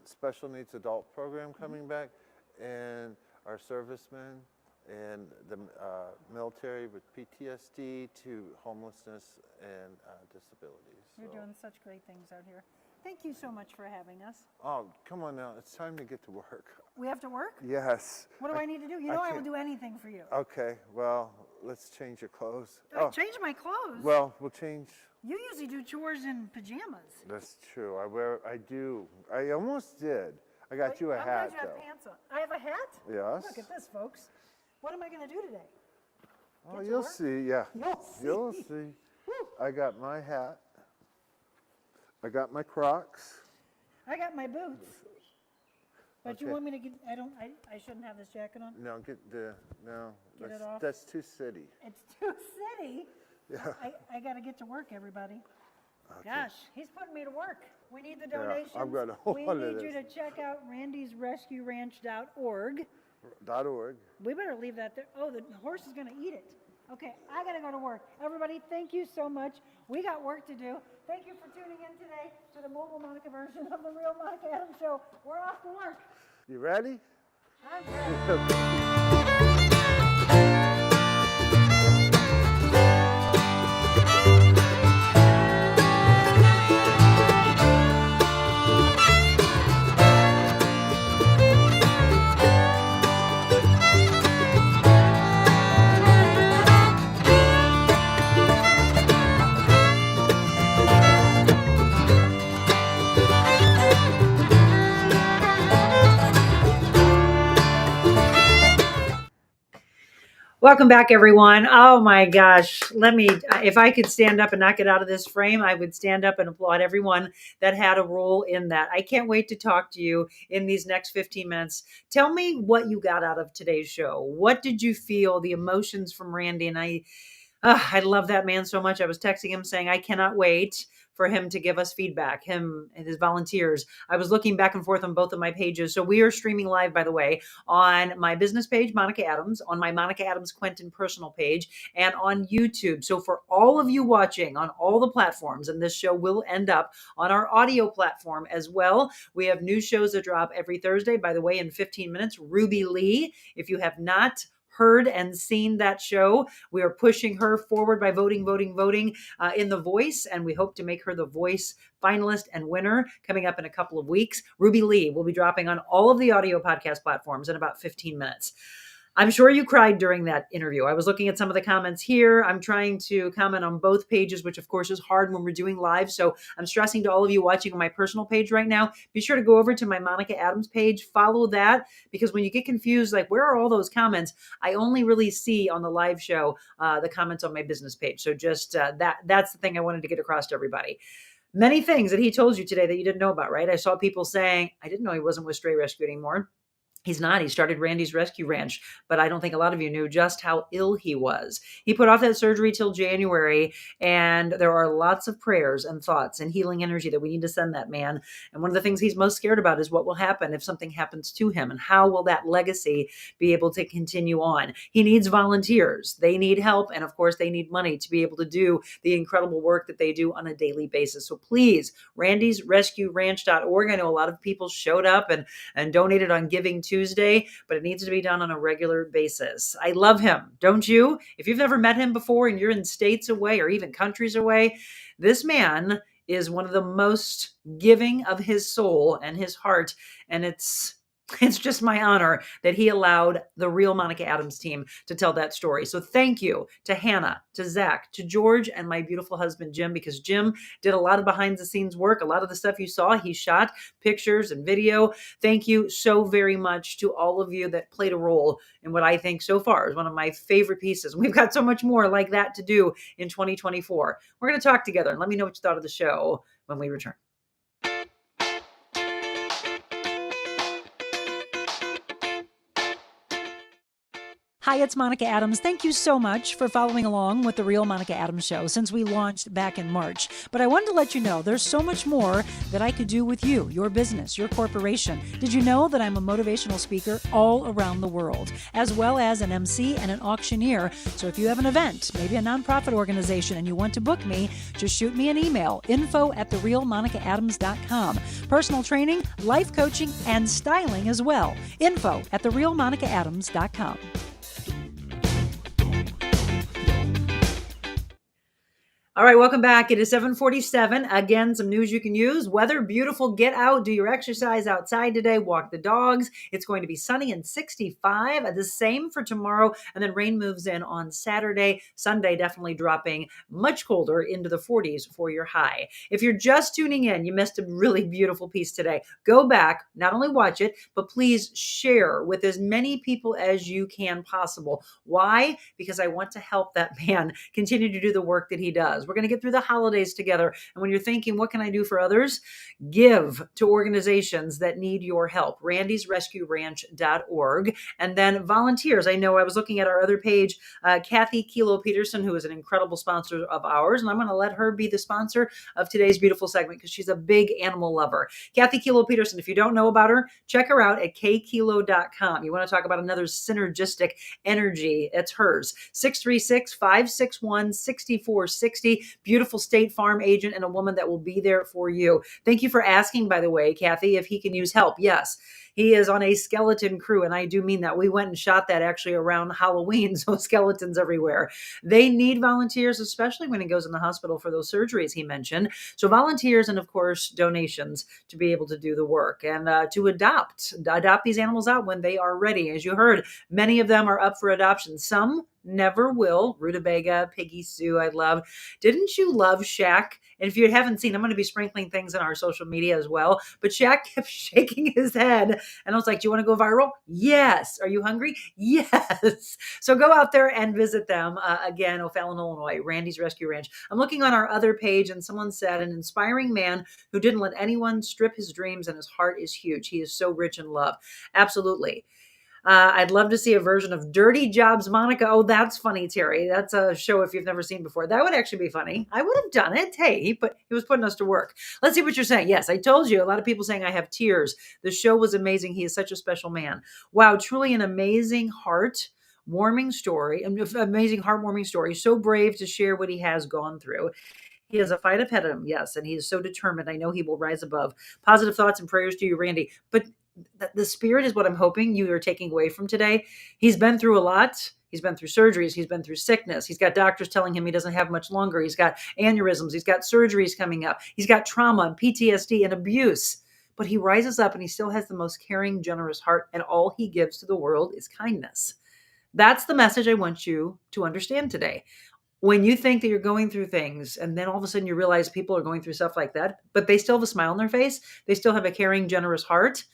special needs adult program coming back, and our servicemen and the military with PTSD to homelessness and disabilities.
You're doing such great things out here. Thank you so much for having us.
Oh, come on now. It's time to get to work.
We have to work?
Yes.
What do I need to do? You know I will do anything for you.
Okay, well, let's change your clothes.
Change my clothes?
Well, we'll change.
You usually do chores in pajamas.
That's true. I do. I almost did. I got you a hat,
I'm glad you
though.
have pants on. I have a hat?
Yes.
Look at this, folks. What am I going to do today?
Oh, you'll see, yeah.
You'll see.
You'll see. I got my hat. I got my Crocs.
I got my boots. But
Okay.
you want me to get, I shouldn't have this jacket on?
No,
Get it off?
That's too city.
It's too city.
Yeah.
I got to get to work, everybody.
Okay.
Gosh, he's putting me to work. We need the
Yeah,
donations.
I've got a whole
we
lot of
need you to
this.
check out randysrescueranch.org.
.org.
We better leave that there. Oh, the horse is going to eat it. Okay, I got to go to work. Everybody, thank you so much. We got work to do. Thank you for tuning in today to the Mobile Monica version of the Real Monica Adams Show. We're off to work.
You ready?
I'm ready.
Welcome back, everyone. Oh my gosh. If I could stand up and not get out of this frame, I would stand up and applaud everyone that had a role in that. I can't wait to talk to you in these next 15 minutes. Tell me what you got out of today's show. What did you feel? The emotions from Randy. And I love that man so much. I was texting him saying, I cannot wait for him to give us feedback, him and his volunteers. I was looking back and forth on both of my pages. So we are streaming live, by the way, on my business page, Monica Adams, on my Monica Adams Quentin personal page, and on YouTube. So for all of you watching on all the platforms, and this show will end up on our audio platform as well. We have new shows that drop every Thursday. By the way, in 15 minutes, Ruby Lee. If you have not heard and seen that show, we are pushing her forward by voting in The Voice, and we hope to make her the Voice finalist and winner coming up in a couple of weeks. Ruby Lee will be dropping on all of the audio podcast platforms in about 15 minutes. I'm sure you cried during that interview. I was looking at some of the comments here. I'm trying to comment on both pages, which of course is hard when we're doing live. So I'm stressing to all of you watching on my personal page right now, be sure to go over to my Monica Adams page, follow that, because when you get confused, like where are all those comments? I only really see on the live show the comments on my business page. So just that's the thing I wanted to get across to everybody. Many things that he told you today that you didn't know about, right? I saw people saying, I didn't know he wasn't with Stray Rescue anymore. He's not. He started Randy's Rescue Ranch, but I don't think a lot of you knew just how ill he was. He put off that surgery till January, and there are lots of prayers and thoughts and healing energy that we need to send that man. And one of the things he's most scared about is what will happen if something happens to him, and how will that legacy be able to continue on. He needs volunteers. They need help, and of course, they need money to be able to do the incredible work that they do on a daily basis. So please, randysrescueranch.org. I know a lot of people showed up and donated on Giving Tuesday, but it needs to be done on a regular basis. I love him, don't you? If you've never met him before and you're in states away or even countries away, this man is one of the most giving of his soul and his heart, and it's just my honor that he allowed the Real Monica Adams team to tell that story. So thank you to Hannah, to Zach, to George, and my beautiful husband, Jim, because Jim did a lot of behind the scenes work. A lot of the stuff you saw, he shot pictures and video. Thank you so very much to all of you that played a role in what I think so far is one of my favorite pieces. We've got so much more like that to do in 2024. We're going to talk together and let me know what you thought of the show when we return.
Hi, it's Monica Adams. Thank you so much for following along with The Real Monica Adams Show since we launched back in March. But I wanted to let you know there's so much more that I could do with you, your business, your corporation. Did you know that I'm a motivational speaker all around the world, as well as an MC and an auctioneer? So if you have an event, maybe a nonprofit organization, and you want to book me, just shoot me an email, info@TheRealMonicaAdams.com. Personal training, life coaching, and styling as well. Info@TheRealMonicaAdams.com.
All right, welcome back. It is 7:47. Again, some news you can use. Weather, beautiful. Get out, do your exercise outside today. Walk the dogs. It's going to be sunny and 65. The same for tomorrow. And then rain moves in on Saturday. Sunday, definitely dropping much colder into the 40s for your high. If you're just tuning in, you missed a really beautiful piece today. Go back, not only watch it, but please share with as many people as you can possible. Why? Because I want to help that man continue to do the work that he does. We're going to get through the holidays together. And when you're thinking, what can I do for others? Give to organizations that need your help. randysrescueranch.org. And then volunteers. I know I was looking at our other page, Kathy Kilo Peterson, who is an incredible sponsor of ours. And I'm going to let her be the sponsor of today's beautiful segment because she's a big animal lover. Kathy Kilo Peterson, if you don't know about her, check her out at kkilo.com. You want to talk about another synergistic energy, it's hers. 636-561-6460. Beautiful State Farm agent and a woman that will be there for you. Thank you for asking, by the way, Kathy, if he can use help. Yes, he is on a skeleton crew, and I do mean that. We went and shot that actually around Halloween, so skeletons everywhere. They need volunteers, especially when he goes in the hospital for those surgeries he mentioned. So volunteers and, of course, donations to be able to do the work and to adopt these animals out when they are ready. As you heard, many of them are up for adoption. Some never will. Rutabaga, Piggy Sue, I love. Didn't you love Shaq? And if you haven't seen, I'm going to be sprinkling things in our social media as well. But Shaq kept shaking his head And I was like, do you want to go viral? Yes. Are you hungry? Yes. So go out there and visit them. Again, O'Fallon, Illinois, Randy's Rescue Ranch. I'm looking on our other page, and someone said, an inspiring man who didn't let anyone strip his dreams, and his heart is huge. He is so rich in love. Absolutely. I'd love to see a version of Dirty Jobs Monica. Oh, that's funny, Terry. That's a show if you've never seen before. That would actually be funny. I would have done it. Hey, he was putting us to work. Let's see what you're saying. Yes, I told you. A lot of people saying I have tears. The show was amazing. He is such a special man. Wow, truly an amazing warming story, amazing heartwarming story. So brave to share what he has gone through. He has a fight ahead of him, yes, and he is so determined. I know he will rise above. Positive thoughts and prayers to you, Randy. But the spirit is what I'm hoping you are taking away from today. He's been through a lot. He's been through surgeries. He's been through sickness. He's got doctors telling him he doesn't have much longer. He's got aneurysms. He's got surgeries coming up. He's got trauma and PTSD and abuse. But he rises up and he still has the most caring, generous heart. And all he gives to the world is kindness. That's the message I want you to understand today. When you think that you're going through things and then all of a sudden you realize people are going through stuff like that, but they still have a smile on their face, they still have a caring, generous heart,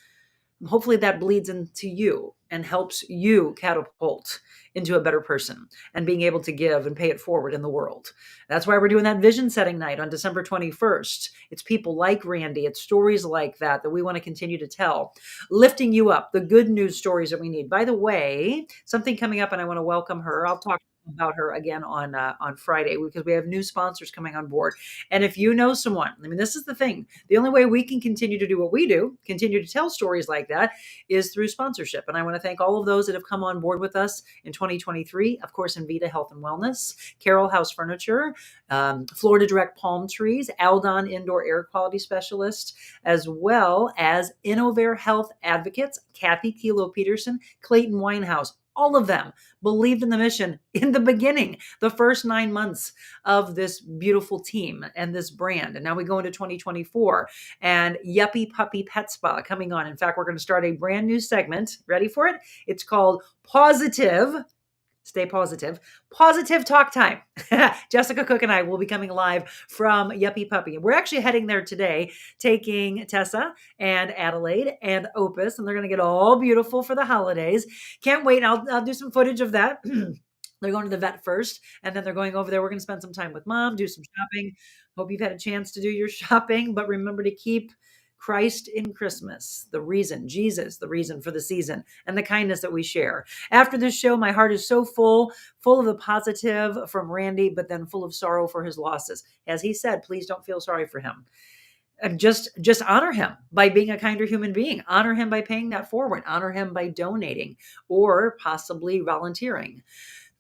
hopefully that bleeds into you and helps you catapult into a better person and being able to give and pay it forward in the world. That's why we're doing that vision setting night on December 21st. It's people like Randy. It's stories like that we want to continue to tell, lifting you up, the good news stories that we need. By the way, something coming up, and I want to welcome her. I'll talk about her again on Friday because we have new sponsors coming on board. And if you know someone, I mean, this is the thing. The only way we can continue to do what we do, continue to tell stories like that, is through sponsorship. And I want to thank all of those that have come on board with us in 2023. Of course, Invita Health and Wellness, Carroll House Furniture, Florida Direct Palm Trees, Aldon Indoor Air Quality Specialist, as well as Innovair Health Advocates, Kathy Kilo Peterson, Clayton Winehouse. All of them believed in the mission in the beginning, the first 9 months of this beautiful team and this brand. And now we go into 2024 and Yuppie Puppy Pet Spa coming on. In fact, we're going to start a brand new segment. Ready for it? It's called Stay Positive Talk Time. Jessica Cook and I will be coming live from Yuppie Puppy. We're actually heading there today, taking Tessa and Adelaide and Opus, and they're going to get all beautiful for the holidays. Can't wait. I'll do some footage of that. They're going to the vet first, and then they're going over there. We're going to spend some time with Mom, do some shopping. Hope you've had a chance to do your shopping, but remember to keep Christ in Christmas, Jesus, the reason for the season, and the kindness that we share. After this show, my heart is so full of the positive from Randy, but then full of sorrow for his losses. As he said, please don't feel sorry for him. And just honor him by being a kinder human being. Honor him by paying that forward. Honor him by donating or possibly volunteering.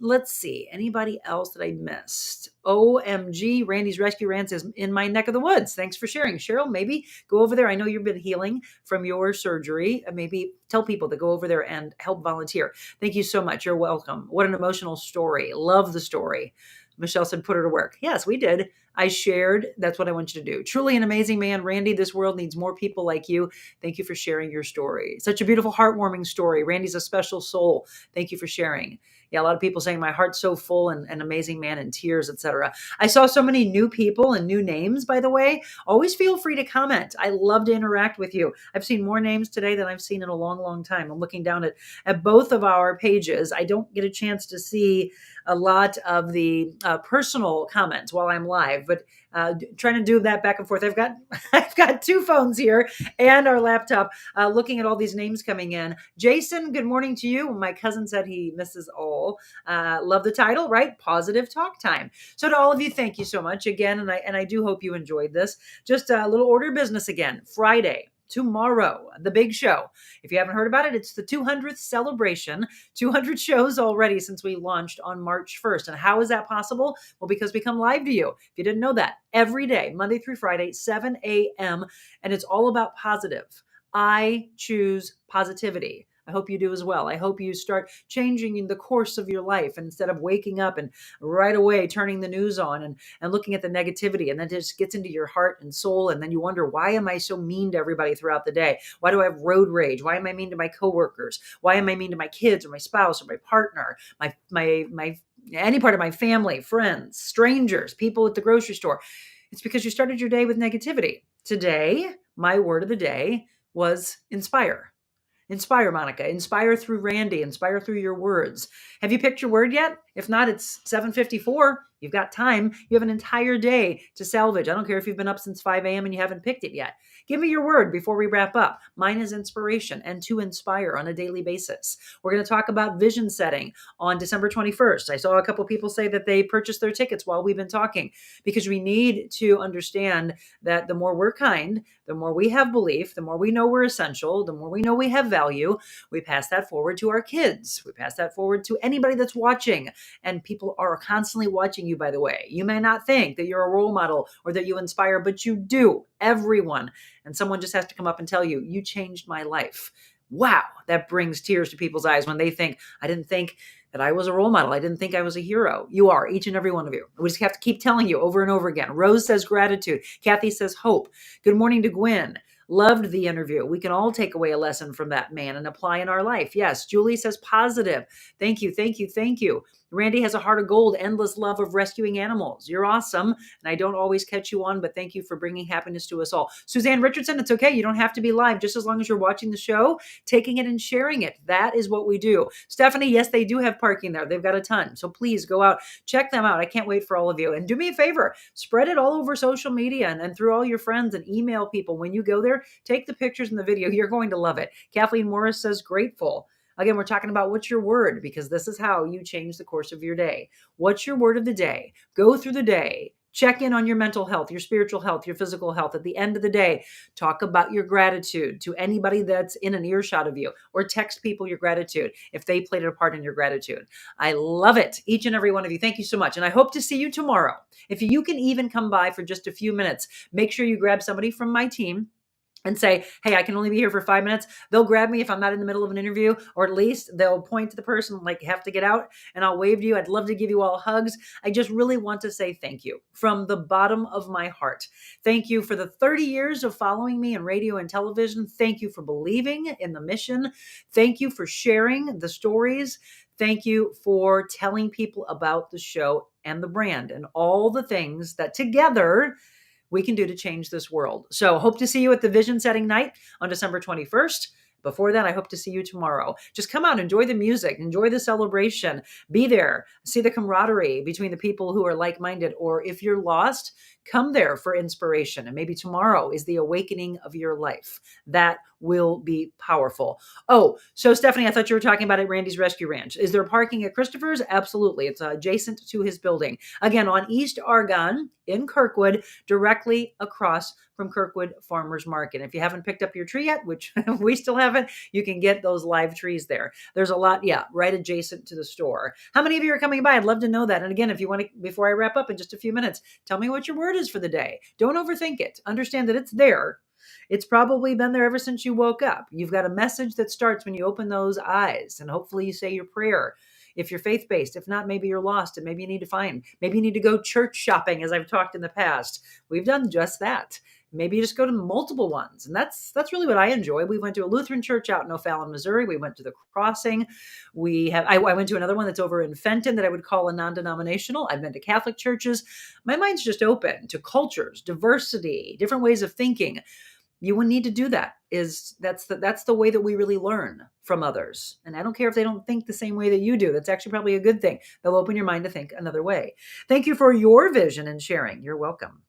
Let's see. Anybody else that I missed? OMG, Randy's Rescue Ranch is in my neck of the woods. Thanks for sharing. Cheryl, maybe go over there. I know you've been healing from your surgery. Maybe tell people to go over there and help volunteer. Thank you so much. You're welcome. What an emotional story. Love the story. Michelle said, put her to work. Yes, we did. I shared. That's what I want you to do. Truly an amazing man. Randy, this world needs more people like you. Thank you for sharing your story. Such a beautiful, heartwarming story. Randy's a special soul. Thank you for sharing. Yeah, a lot of people saying my heart's so full and an amazing man in tears, etc. I saw so many new people and new names, by the way. Always feel free to comment. I love to interact with you. I've seen more names today than I've seen in a long, long time. I'm looking down at both of our pages. I don't get a chance to see a lot of the personal comments while I'm live, but trying to do that back and forth. I've got two phones here and our laptop looking at all these names coming in. Jason, good morning to you. My cousin said he misses all. Love the title, right? Positive Talk Time. So to all of you, thank you so much again. And I do hope you enjoyed this. Just a little order of business again. Friday, tomorrow, the big show. If you haven't heard about it, it's the 200th celebration, 200 shows already since we launched on March 1st. And how is that possible? Well, because we come live to you. If you didn't know that, every day, Monday through Friday, 7 a.m. And it's all about positive. I choose positivity. I hope you do as well. I hope you start changing the course of your life, and instead of waking up and right away turning the news on and looking at the negativity, and then it just gets into your heart and soul. And then you wonder, why am I so mean to everybody throughout the day? Why do I have road rage? Why am I mean to my coworkers? Why am I mean to my kids or my spouse or my partner, my any part of my family, friends, strangers, people at the grocery store? It's because you started your day with negativity. Today, my word of the day was inspire. Inspire, Monica. Inspire through Randy. Inspire through your words. Have you picked your word yet? If not, it's 7:54. You've got time. You have an entire day to salvage. I don't care if you've been up since 5 a.m. and you haven't picked it yet. Give me your word before we wrap up. Mine is inspiration and to inspire on a daily basis. We're going to talk about vision setting on December 21st. I saw a couple people say that they purchased their tickets while we've been talking, because we need to understand that the more we're kind, the more we have belief, the more we know we're essential, the more we know we have value, we pass that forward to our kids. We pass that forward to anybody that's watching. And people are constantly watching you, by the way. You may not think that you're a role model or that you inspire, but you do. Everyone. And someone just has to come up and tell you, you changed my life. Wow, that brings tears to people's eyes when they think, I didn't think that I was a role model. I didn't think I was a hero. You are, each and every one of you. We just have to keep telling you over and over again. Rose says gratitude. Kathy says hope. Good morning to Gwen. Loved the interview. We can all take away a lesson from that man and apply in our life. Yes. Julie says positive. Thank you. Thank you. Thank you. Randy has a heart of gold, endless love of rescuing animals. You're awesome. And I don't always catch you on, but thank you for bringing happiness to us all. Suzanne Richardson, it's okay. You don't have to be live, just as long as you're watching the show, taking it and sharing it. That is what we do. Stephanie, yes, they do have parking there. They've got a ton. So please go out, check them out. I can't wait for all of you. And do me a favor, spread it all over social media and through all your friends, and email people. When you go there, take the pictures and the video. You're going to love it. Kathleen Morris says grateful. Again, we're talking about what's your word, because this is how you change the course of your day. What's your word of the day? Go through the day. Check in on your mental health, your spiritual health, your physical health. At the end of the day, talk about your gratitude to anybody that's in an earshot of you, or text people your gratitude if they played a part in your gratitude. I love it. Each and every one of you. Thank you so much. And I hope to see you tomorrow. If you can even come by for just a few minutes, make sure you grab somebody from my team and say, hey, I can only be here for 5 minutes. They'll grab me if I'm not in the middle of an interview, or at least they'll point to the person like, have to get out, and I'll wave to you. I'd love to give you all hugs. I just really want to say thank you from the bottom of my heart. Thank you for the 30 years of following me in radio and television. Thank you for believing in the mission. Thank you for sharing the stories. Thank you for telling people about the show and the brand and all the things that together we can do to change this world. So hope to see you at the vision setting night on December 21st. Before that, I hope to see you tomorrow. Just come out, enjoy the music, enjoy the celebration, be there, see the camaraderie between the people who are like-minded. Or if you're lost, come there for inspiration. And maybe tomorrow is the awakening of your life. That will be powerful. Oh, so Stephanie, I thought you were talking about at Randy's Rescue Ranch. Is there parking at Christopher's? Absolutely. It's adjacent to his building. Again, on East Argonne in Kirkwood, directly across from Kirkwood Farmers Market. If you haven't picked up your tree yet, which we still haven't, you can get those live trees there. There's a lot, right adjacent to the store. How many of you are coming by? I'd love to know that. And again, if you want to, before I wrap up in just a few minutes, tell me what your word is for the day. Don't overthink it. Understand that it's there. It's probably been there ever since you woke up. You've got a message that starts when you open those eyes, and hopefully you say your prayer. If you're faith-based, if not, maybe you're lost and maybe you need to find. Maybe you need to go church shopping, as I've talked in the past. We've done just that. Maybe you just go to multiple ones. And that's really what I enjoy. We went to a Lutheran church out in O'Fallon, Missouri. We went to the Crossing. I went to another one that's over in Fenton that I would call a non-denominational. I've been to Catholic churches. My mind's just open to cultures, diversity, different ways of thinking. You would need to do that. That's the way that we really learn from others. And I don't care if they don't think the same way that you do. That's actually probably a good thing. They'll open your mind to think another way. Thank you for your vision and sharing. You're welcome.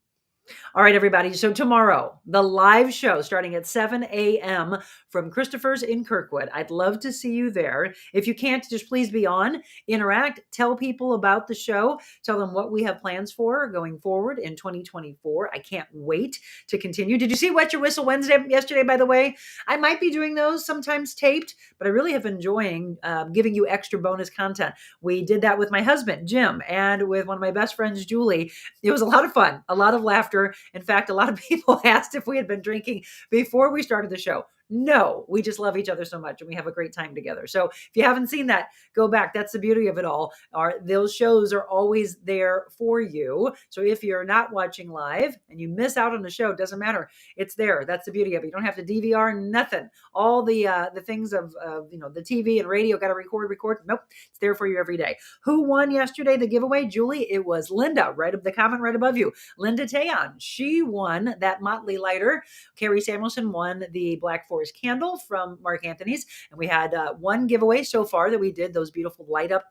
All right, everybody. So tomorrow, the live show starting at 7 a.m. from Christopher's in Kirkwood. I'd love to see you there. If you can't, just please be on, interact, tell people about the show, tell them what we have plans for going forward in 2024. I can't wait to continue. Did you see Wet Your Whistle Wednesday yesterday, by the way? I might be doing those sometimes taped, but I really have enjoying giving you extra bonus content. We did that with my husband, Jim, and with one of my best friends, Julie. It was a lot of fun, a lot of laughter. In fact, a lot of people asked if we had been drinking before we started the show. No, we just love each other so much and we have a great time together. So if you haven't seen that, go back. That's the beauty of it all. Those shows are always there for you. So if you're not watching live and you miss out on the show, it doesn't matter. It's there. That's the beauty of it. You don't have to DVR, nothing. All the things of the TV and radio, got to record. Nope. It's there for you every day. Who won yesterday, the giveaway? Julie, it was Linda, the comment right above you. Linda Tayon. She won that Motley lighter. Carrie Samuelson won the Black Forest Flowers candle from Mark Anthony's. And we had one giveaway so far that we did, those beautiful light up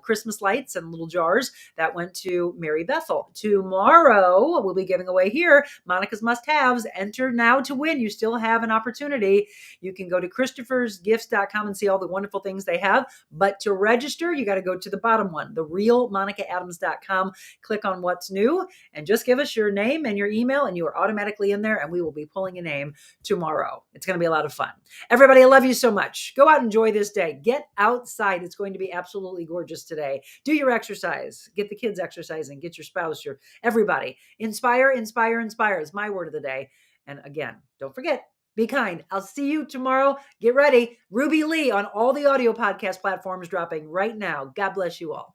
Christmas lights and little jars that went to Mary Bethel. Tomorrow, we'll be giving away here Monica's Must Haves. Enter now to win. You still have an opportunity. You can go to Christopher'sGifts.com and see all the wonderful things they have. But to register, you got to go to the bottom one, TheRealMonicaAdams.com. Click on what's new and just give us your name and your email, and you are automatically in there, and we will be pulling a name tomorrow. It's going to be a lot of fun. Everybody, I love you so much. Go out and enjoy this day. Get outside. It's going to be absolutely gorgeous today. Do your exercise. Get the kids exercising. Get your spouse, your everybody. Inspire, inspire, inspire is my word of the day. And again, don't forget, be kind. I'll see you tomorrow. Get ready. Ruby Lee on all the audio podcast platforms dropping right now. God bless you all.